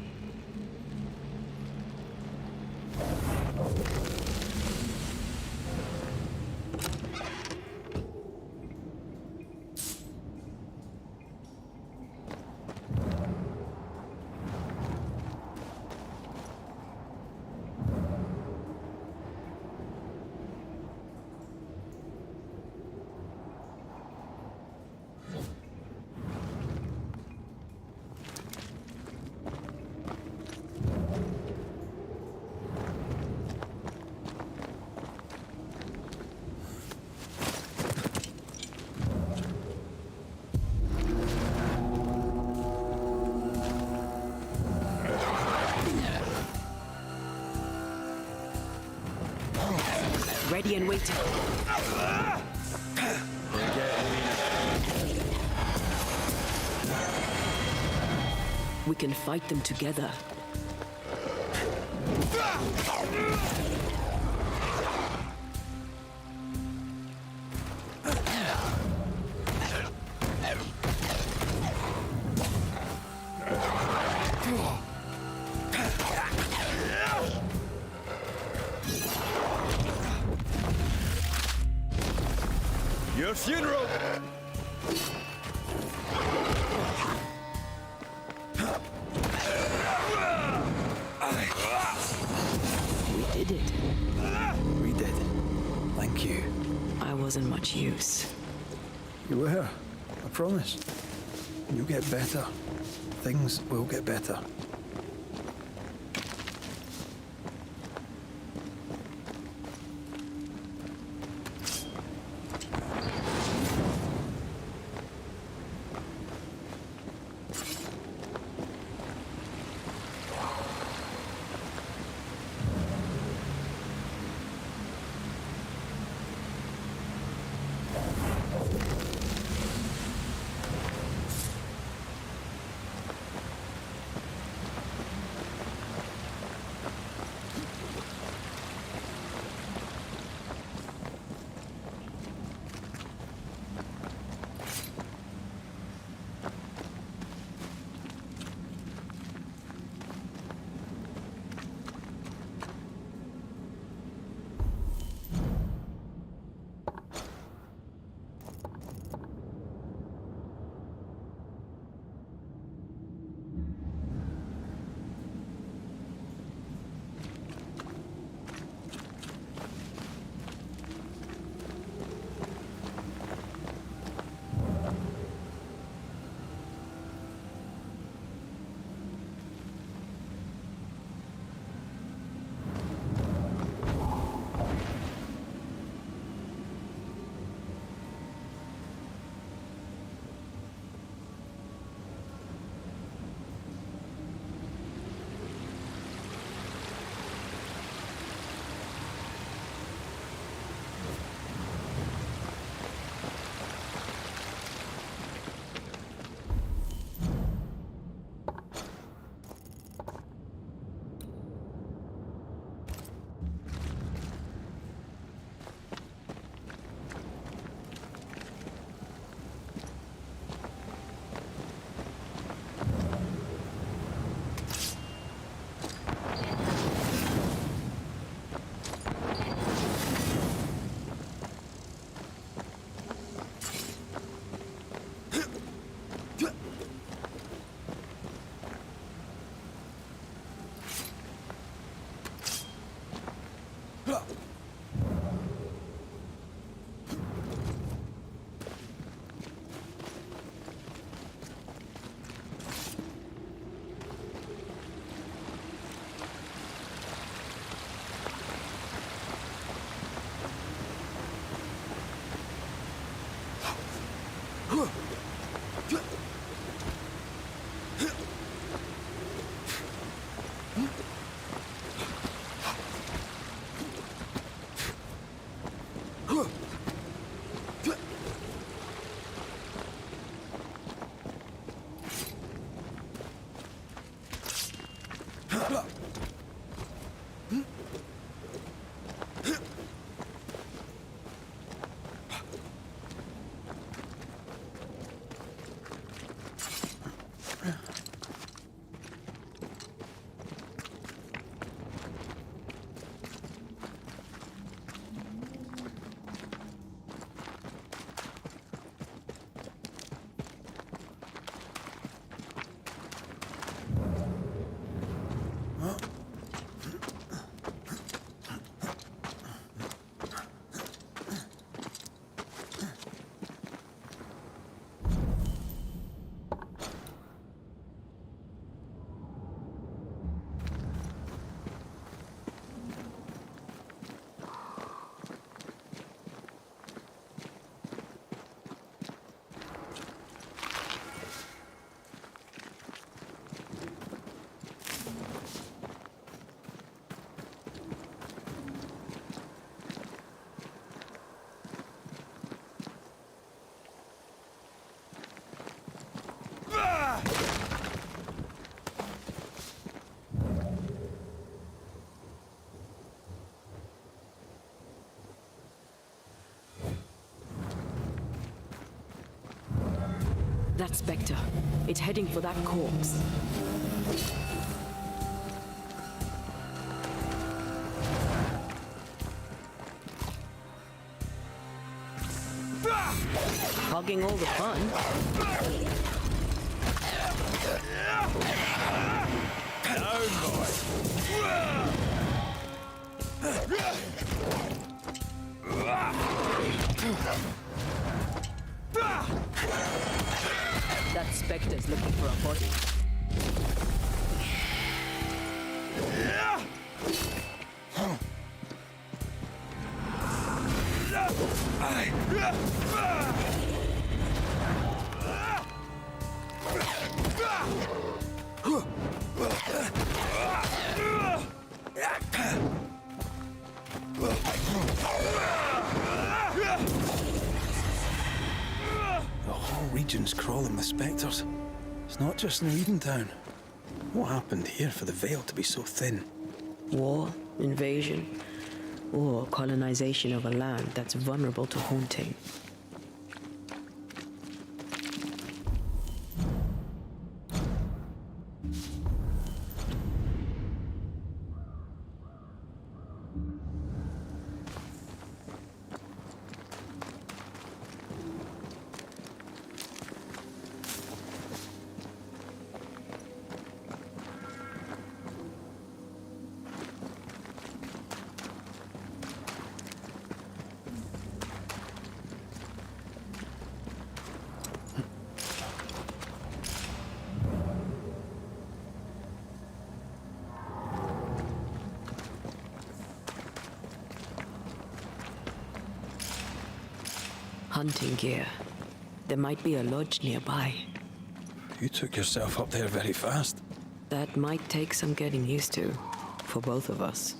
Speaker 3: Ready and waiting. We can fight them together.
Speaker 11: Your funeral!
Speaker 3: We did it.
Speaker 1: We did. Thank you.
Speaker 3: I wasn't much use.
Speaker 1: You were. I promise. You'll get better. Things will get better.
Speaker 3: That spectre. It's heading for that corpse.
Speaker 11: Ah!
Speaker 3: Hogging all the fun. That specter's looking for a body.
Speaker 1: The whole region's crawling with spectres. It's not just in Eden Town. What happened here for the veil to be so thin?
Speaker 3: War, invasion, or colonization of a land that's vulnerable to haunting. Hunting gear. There might be a lodge nearby.
Speaker 1: You took yourself up there very fast.
Speaker 3: That might take some getting used to, for both of us.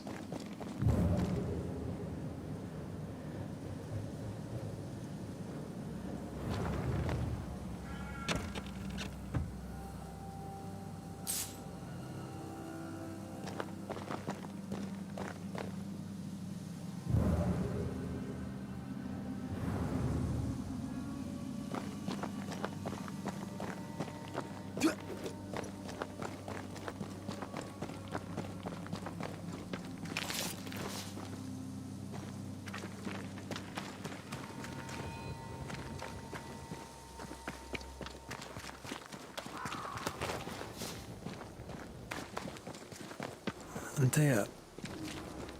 Speaker 1: Antea,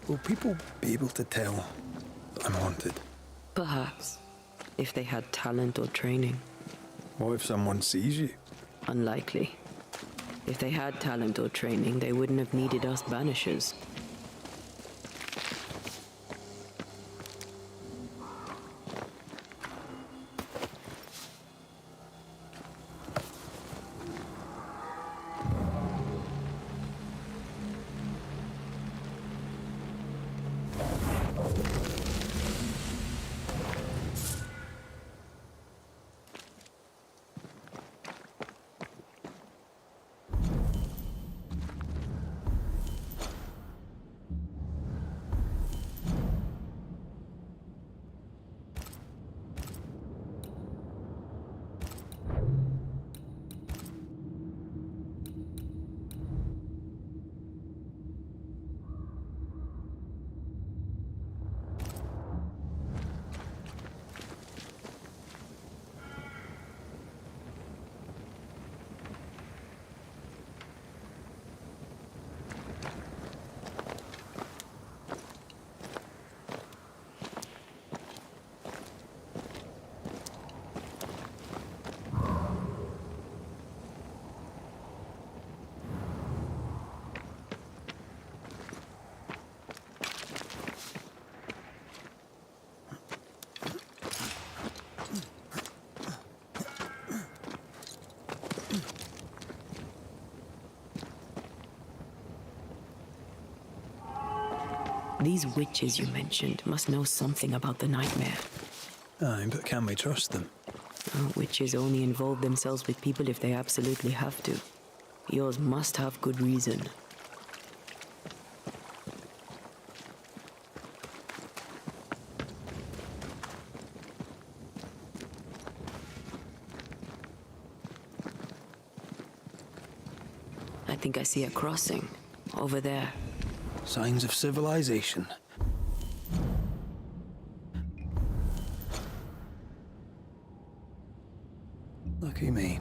Speaker 1: will people be able to tell that I'm haunted?
Speaker 3: Perhaps, if they had talent or training.
Speaker 1: What if someone sees you?
Speaker 3: Unlikely. If they had talent or training, they wouldn't have needed us banishers. These witches you mentioned must know something about the nightmare.
Speaker 1: Aye, but can we trust them?
Speaker 3: Witches only involve themselves with people if they absolutely have to. Yours must have good reason. I think I see a crossing over there.
Speaker 1: Signs of civilization. Lucky me.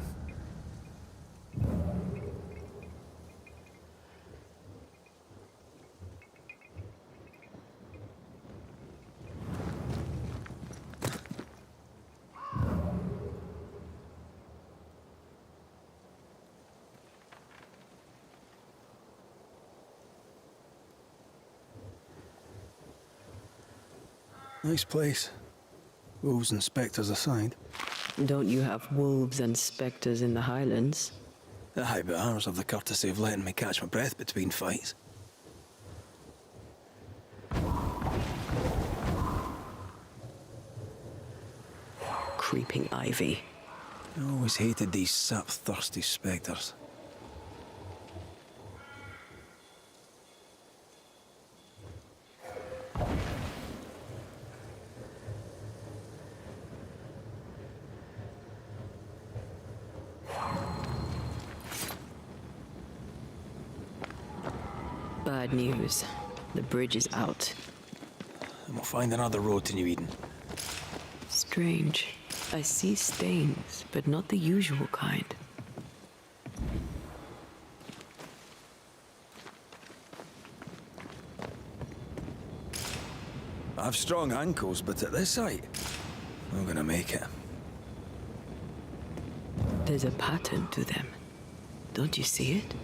Speaker 1: Nice place. Wolves and spectres aside.
Speaker 3: Don't you have wolves and spectres in the Highlands?
Speaker 1: Aye, but ours have the courtesy of letting me catch my breath between fights.
Speaker 3: Creeping ivy.
Speaker 1: I always hated these sap-thirsty spectres.
Speaker 3: Bad news. The bridge is out.
Speaker 1: And we'll find another road to New Eden.
Speaker 3: Strange. I see stains, but not the usual kind.
Speaker 1: I've strong ankles, but at this height, I'm gonna make it.
Speaker 3: There's a pattern to them. Don't you see it?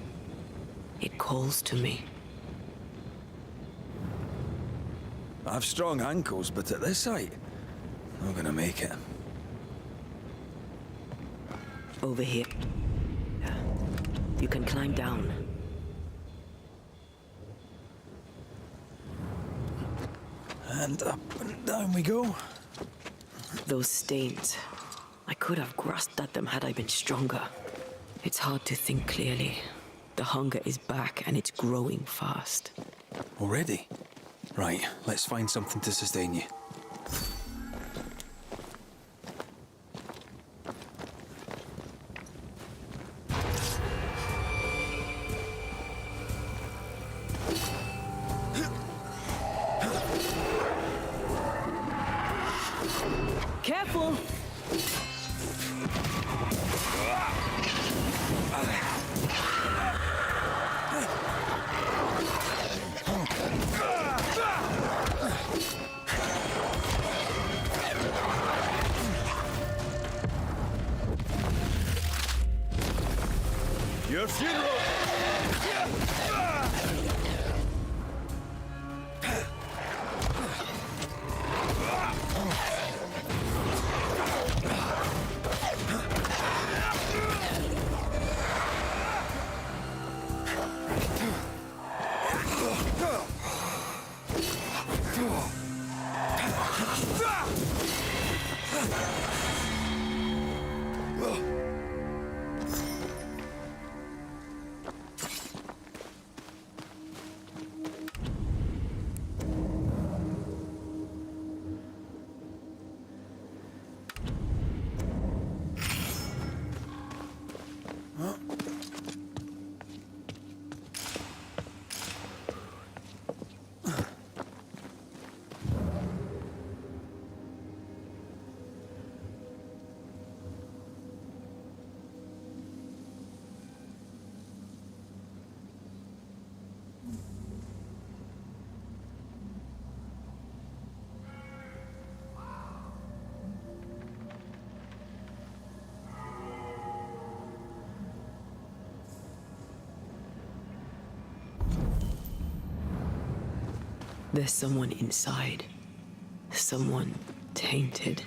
Speaker 3: It calls to me.
Speaker 1: I've strong ankles, but at this height, I'm gonna make it.
Speaker 3: Over here. You can climb down.
Speaker 1: And up and down we go.
Speaker 3: Those stains. I could have grasped at them had I been stronger. It's hard to think clearly. The hunger is back and it's growing fast.
Speaker 1: Already? Right, let's find something to sustain you.
Speaker 3: Careful!
Speaker 10: Your funeral!
Speaker 3: There's someone inside. Someone tainted.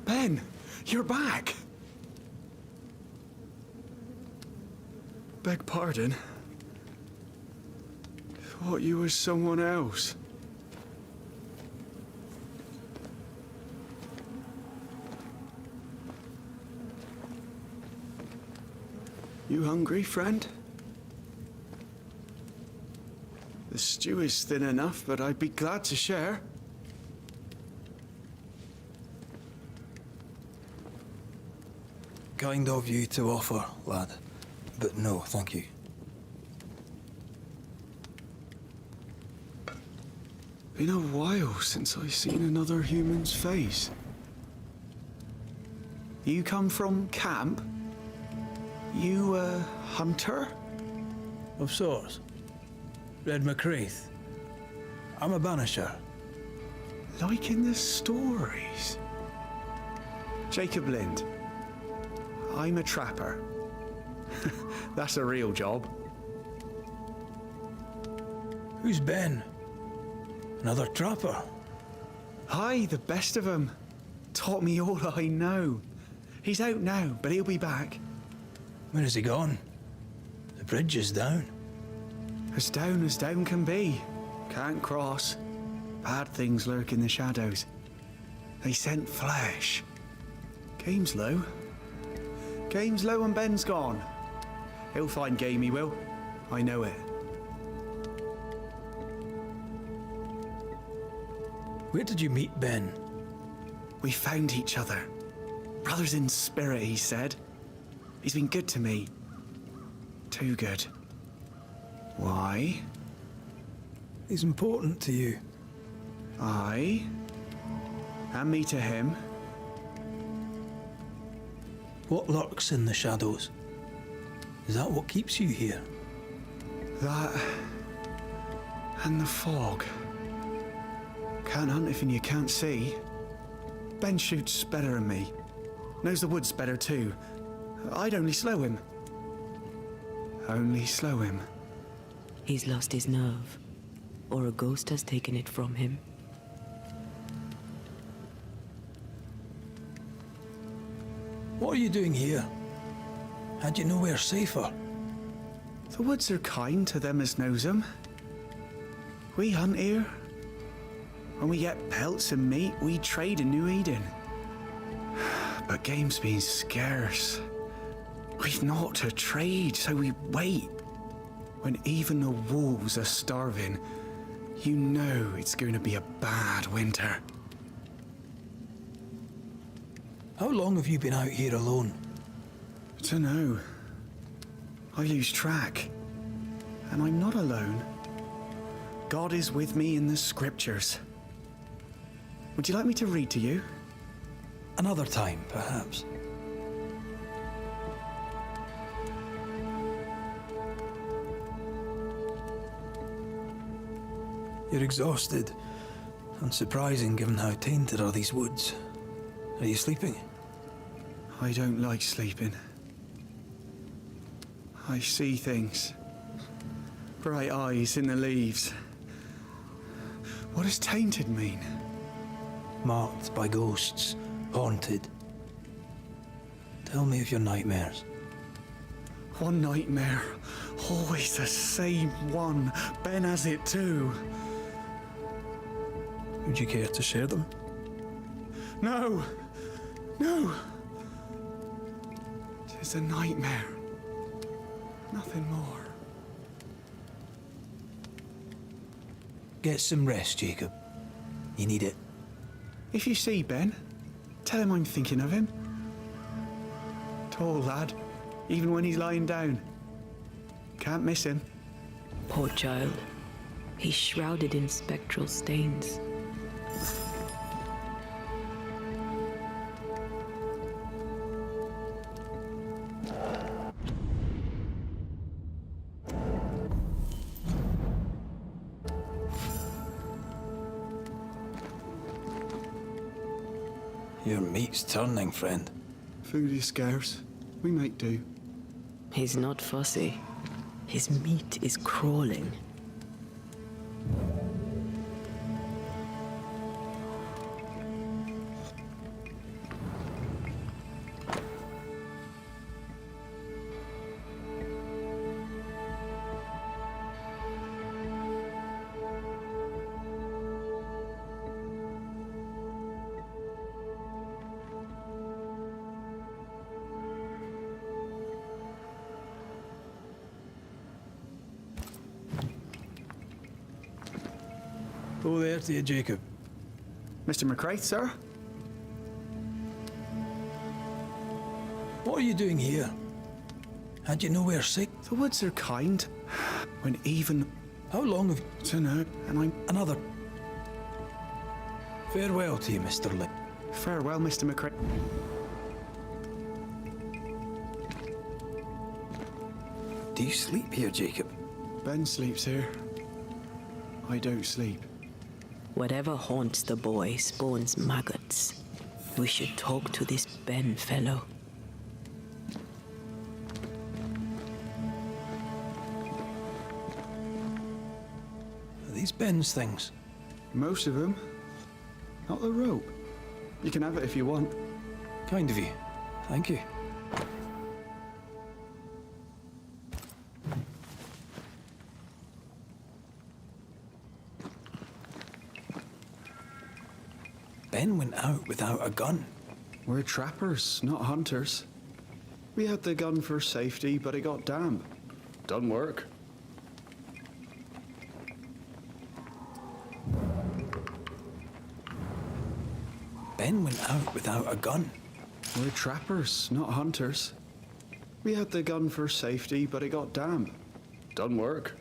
Speaker 14: Ben, you're back. Beg pardon. Thought you was someone else. You hungry, friend? The stew is thin enough, but I'd be glad to share.
Speaker 1: Kind of you to offer, lad. But no, thank you.
Speaker 14: Been a while since I've seen another human's face. You come from camp? You a hunter?
Speaker 1: Of sorts. Red McCraith. I'm a banisher.
Speaker 14: Like in the stories. Jacob Lind. I'm a trapper. That's a real job.
Speaker 1: Who's Ben? Another trapper?
Speaker 14: Aye, the best of them. Taught me all I know. He's out now, but he'll be back.
Speaker 1: Where has he gone? The bridge is down.
Speaker 14: As down can be. Can't cross. Bad things lurk in the shadows. They scent flesh. Game's low. Game's low and Ben's gone. He'll find game, he will. I know it.
Speaker 1: Where did you meet Ben?
Speaker 14: We found each other. Brothers in spirit, he said. He's been good to me. Too good. Why?
Speaker 1: He's important to you.
Speaker 14: Aye. And me to him.
Speaker 1: What lurks in the shadows? Is that what keeps you here?
Speaker 14: That... and the fog. Can't hunt if you can't see. Ben shoots better than me. Knows the woods better too. I'd only slow him. Only slow him.
Speaker 3: He's lost his nerve. Or a ghost has taken it from him.
Speaker 1: What are you doing here? Had you nowhere safer?
Speaker 14: The woods are kind to them as knows them. We hunt here. When we get pelts and meat, we trade in New Eden. But game's been scarce. We've naught to trade, so we wait. When even the wolves are starving, you know it's going to be a bad winter.
Speaker 1: How long have you been out here alone?
Speaker 14: Dunno. I lose track. And I'm not alone. God is with me in the scriptures. Would you like me to read to you?
Speaker 1: Another time, perhaps. You're exhausted. Unsurprising given how tainted are these woods. Are you sleeping?
Speaker 14: I don't like sleeping. I see things. Bright eyes in the leaves. What does tainted mean?
Speaker 1: Marked by ghosts. Haunted. Tell me of your nightmares.
Speaker 14: One nightmare. Always the same one. Ben has it too.
Speaker 1: Would you care to share them?
Speaker 14: No! No! 'Tis a nightmare. Nothing more.
Speaker 1: Get some rest, Jacob. You need it.
Speaker 14: If you see Ben, tell him I'm thinking of him. Tall lad, even when he's lying down. Can't miss him.
Speaker 3: Poor child. He's shrouded in spectral stains.
Speaker 1: Your meat's turning, friend.
Speaker 14: Food is scarce. We make do.
Speaker 3: He's not fussy. His meat is crawling.
Speaker 1: Oh, there to you, Jacob.
Speaker 14: Mr. McCraith, sir?
Speaker 1: What are you doing here? Had you nowhere sick?
Speaker 14: The woods are kind. When even...
Speaker 1: How long have...
Speaker 14: Dunno, and I'm...
Speaker 1: Another... Farewell to you, Mr. Lee.
Speaker 14: Farewell, Mr. McCraith.
Speaker 1: Do you sleep here, Jacob?
Speaker 14: Ben sleeps here. I don't sleep.
Speaker 3: Whatever haunts the boy spawns maggots. We should talk to this Ben fellow.
Speaker 1: Are these Ben's things?
Speaker 14: Most of them. Not the rope. You can have it if you want.
Speaker 1: Kind of you. Thank you. Ben went out without a gun.
Speaker 14: We're trappers, not hunters. We had the gun for safety, but it got damp. Doesn't work.
Speaker 1: Ben went out without a gun.
Speaker 14: We're trappers, not hunters. We had the gun for safety, but it got damp. Doesn't work.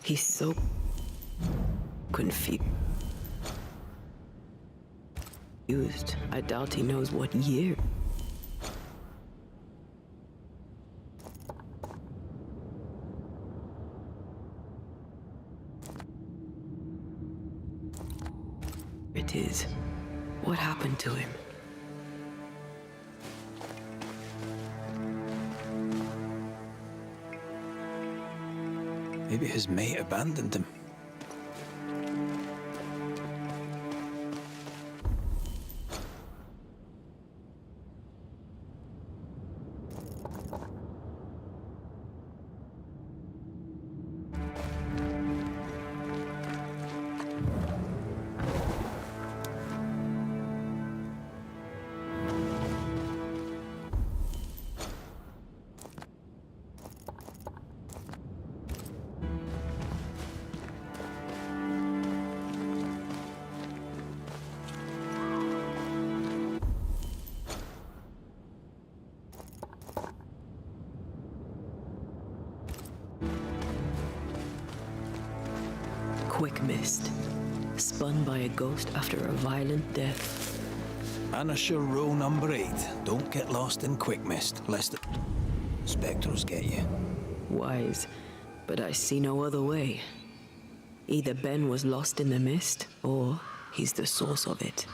Speaker 3: He's so confused. I doubt he knows what year. It is. What happened to him?
Speaker 1: Maybe his mate abandoned him.
Speaker 3: Quick mist. Spun by a ghost after a violent death.
Speaker 1: Anisher row number 8. Don't get lost in quick mist, lest the spectres get you.
Speaker 3: Wise, but I see no other way. Either Ben was lost in the mist, or he's the source of it.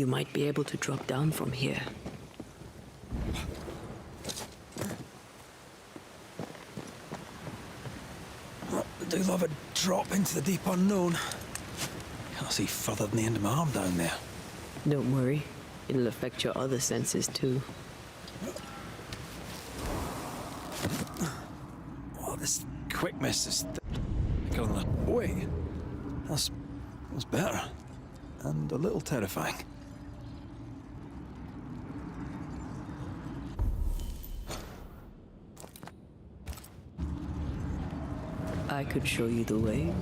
Speaker 3: You might be able to drop down from here.
Speaker 1: I do love a drop into the deep unknown. Can't see further than the end of my arm down there.
Speaker 3: Don't worry. It'll affect your other senses too.
Speaker 1: Oh, this quick mist is thicker than the... Wait, that's better. And a little terrifying.
Speaker 3: I could show you the way.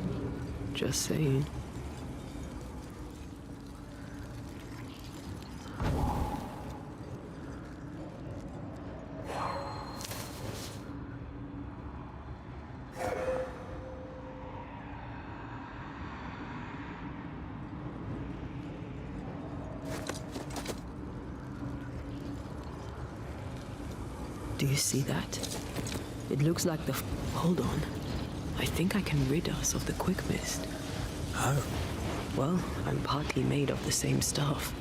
Speaker 3: Just saying. Do you see that? It looks like the... Hold on. I think I can rid us of the quick mist.
Speaker 1: How?
Speaker 3: Well, I'm partly made of the same stuff.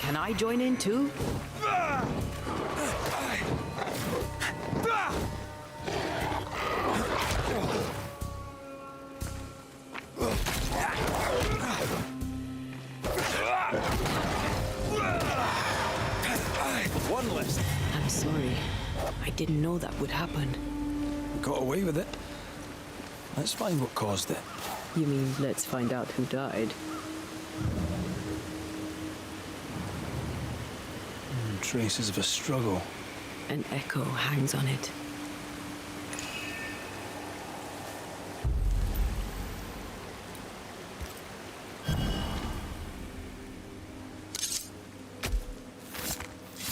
Speaker 3: Can I join in too?
Speaker 1: One less.
Speaker 3: I'm sorry. I didn't know that would happen.
Speaker 1: We got away with it. Let's find what caused it.
Speaker 3: You mean, let's find out who died?
Speaker 1: Traces of a struggle.
Speaker 3: An echo hangs on it.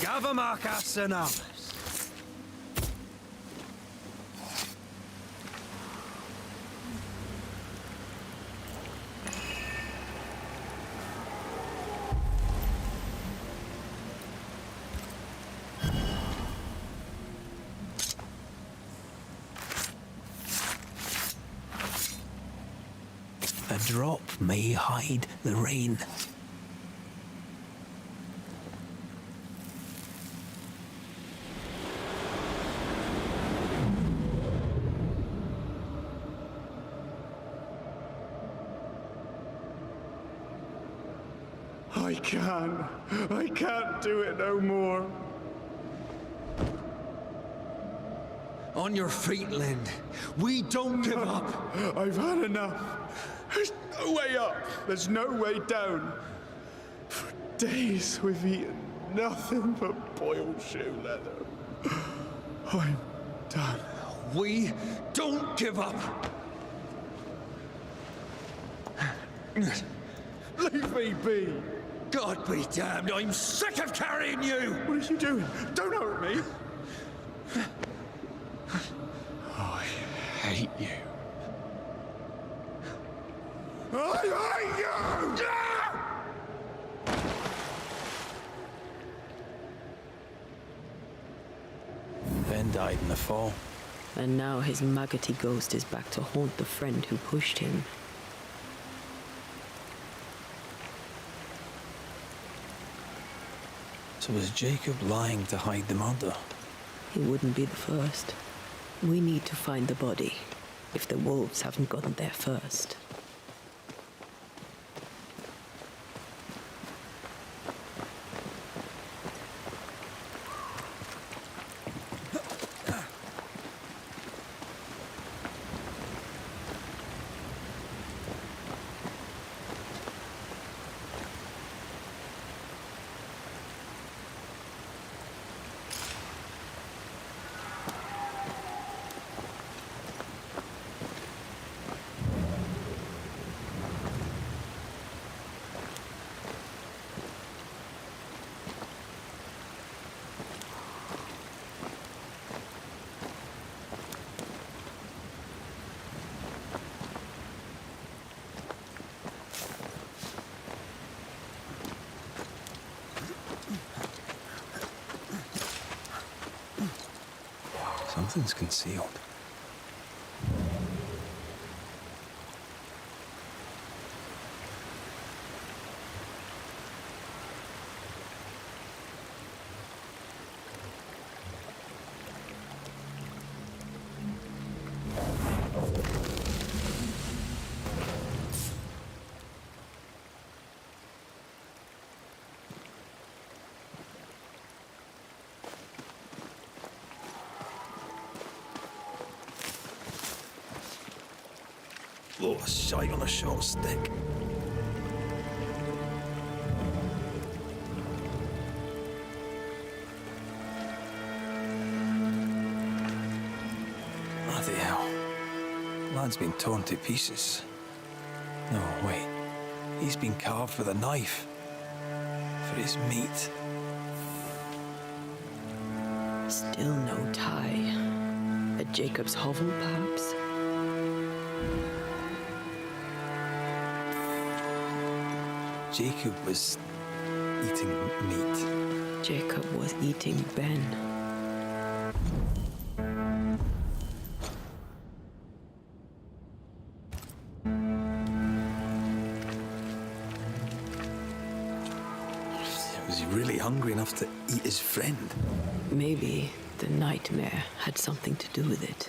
Speaker 1: Gavamarcas and Alice. A drop may hide the rain.
Speaker 14: I can't do it no more.
Speaker 15: On your feet, Lind. We don't give up.
Speaker 14: I've had enough. There's no way up. There's no way down. For days we've eaten nothing but boiled shoe leather. I'm done.
Speaker 15: We don't give up.
Speaker 14: Leave me be.
Speaker 15: God be damned, I'm sick of carrying you!
Speaker 14: What are you doing? Don't hurt me. I hate you. I hate you!
Speaker 1: Ben died in the fall.
Speaker 3: And now his maggoty ghost is back to haunt the friend who pushed him.
Speaker 1: So was Jacob lying to hide the murder?
Speaker 3: He wouldn't be the first. We need to find the body, if the wolves haven't gotten there first.
Speaker 1: Nothing's concealed. Oh, a shite on a short stick. Bloody hell. Lad's been torn to pieces. No, wait. He's been carved with a knife. For his meat.
Speaker 3: Still no tie. At Jacob's hovel, perhaps?
Speaker 1: Jacob was eating meat.
Speaker 3: Jacob was eating Ben.
Speaker 1: Was he really hungry enough to eat his friend?
Speaker 3: Maybe the nightmare had something to do with it.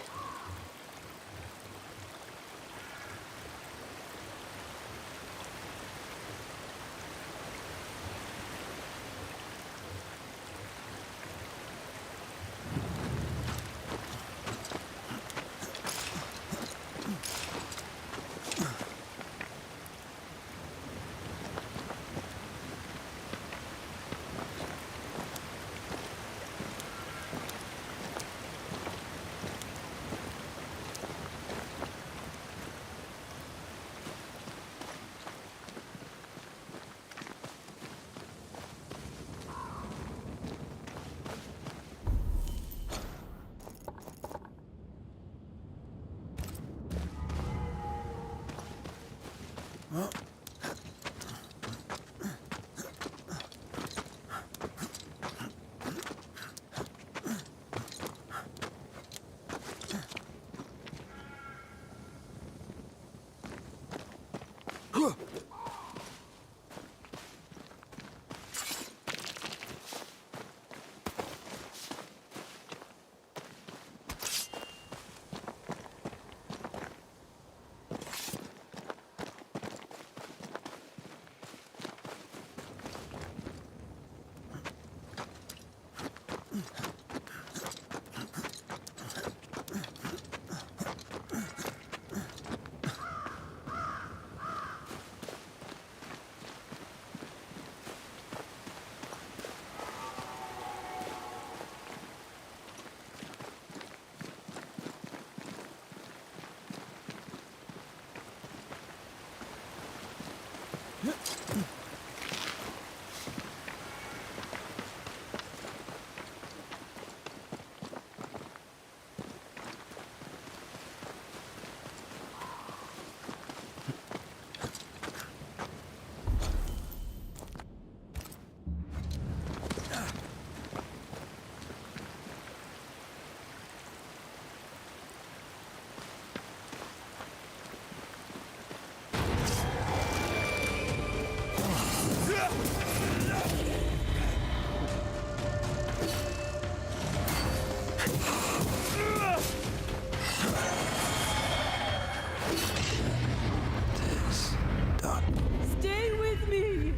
Speaker 2: Stay with me!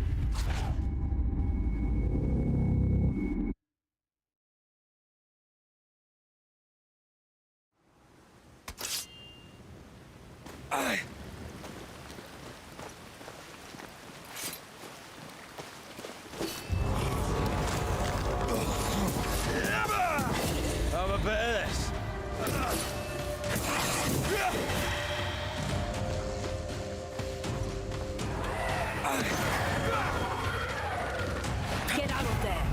Speaker 4: Have a bit of this.
Speaker 2: Get out of there!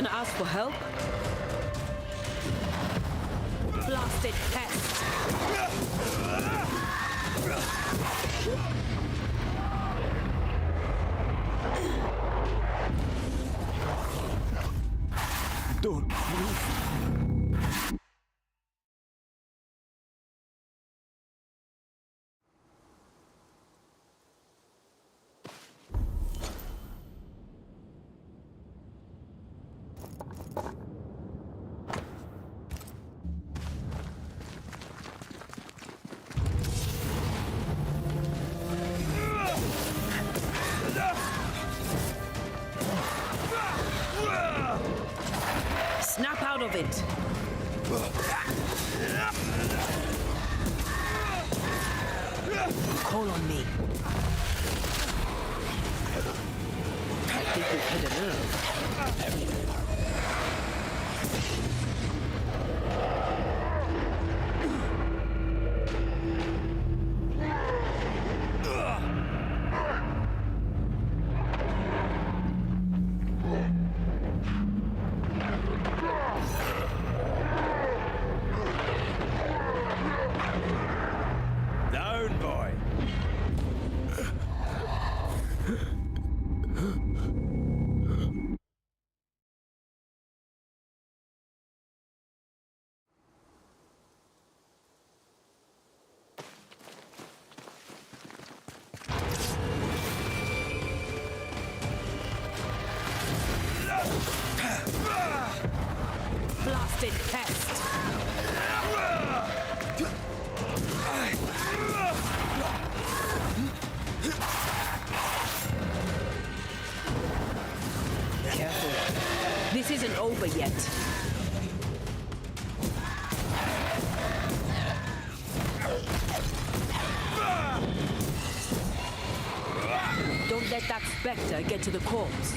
Speaker 3: and ask for help? Blasted pest!
Speaker 15: Don't move.
Speaker 3: Snap out of it! Call on me. I think we've hit a nerve.
Speaker 15: Down, boy.
Speaker 3: Blasted pest! Careful. This isn't over yet. Don't let that spectre get to the corpse.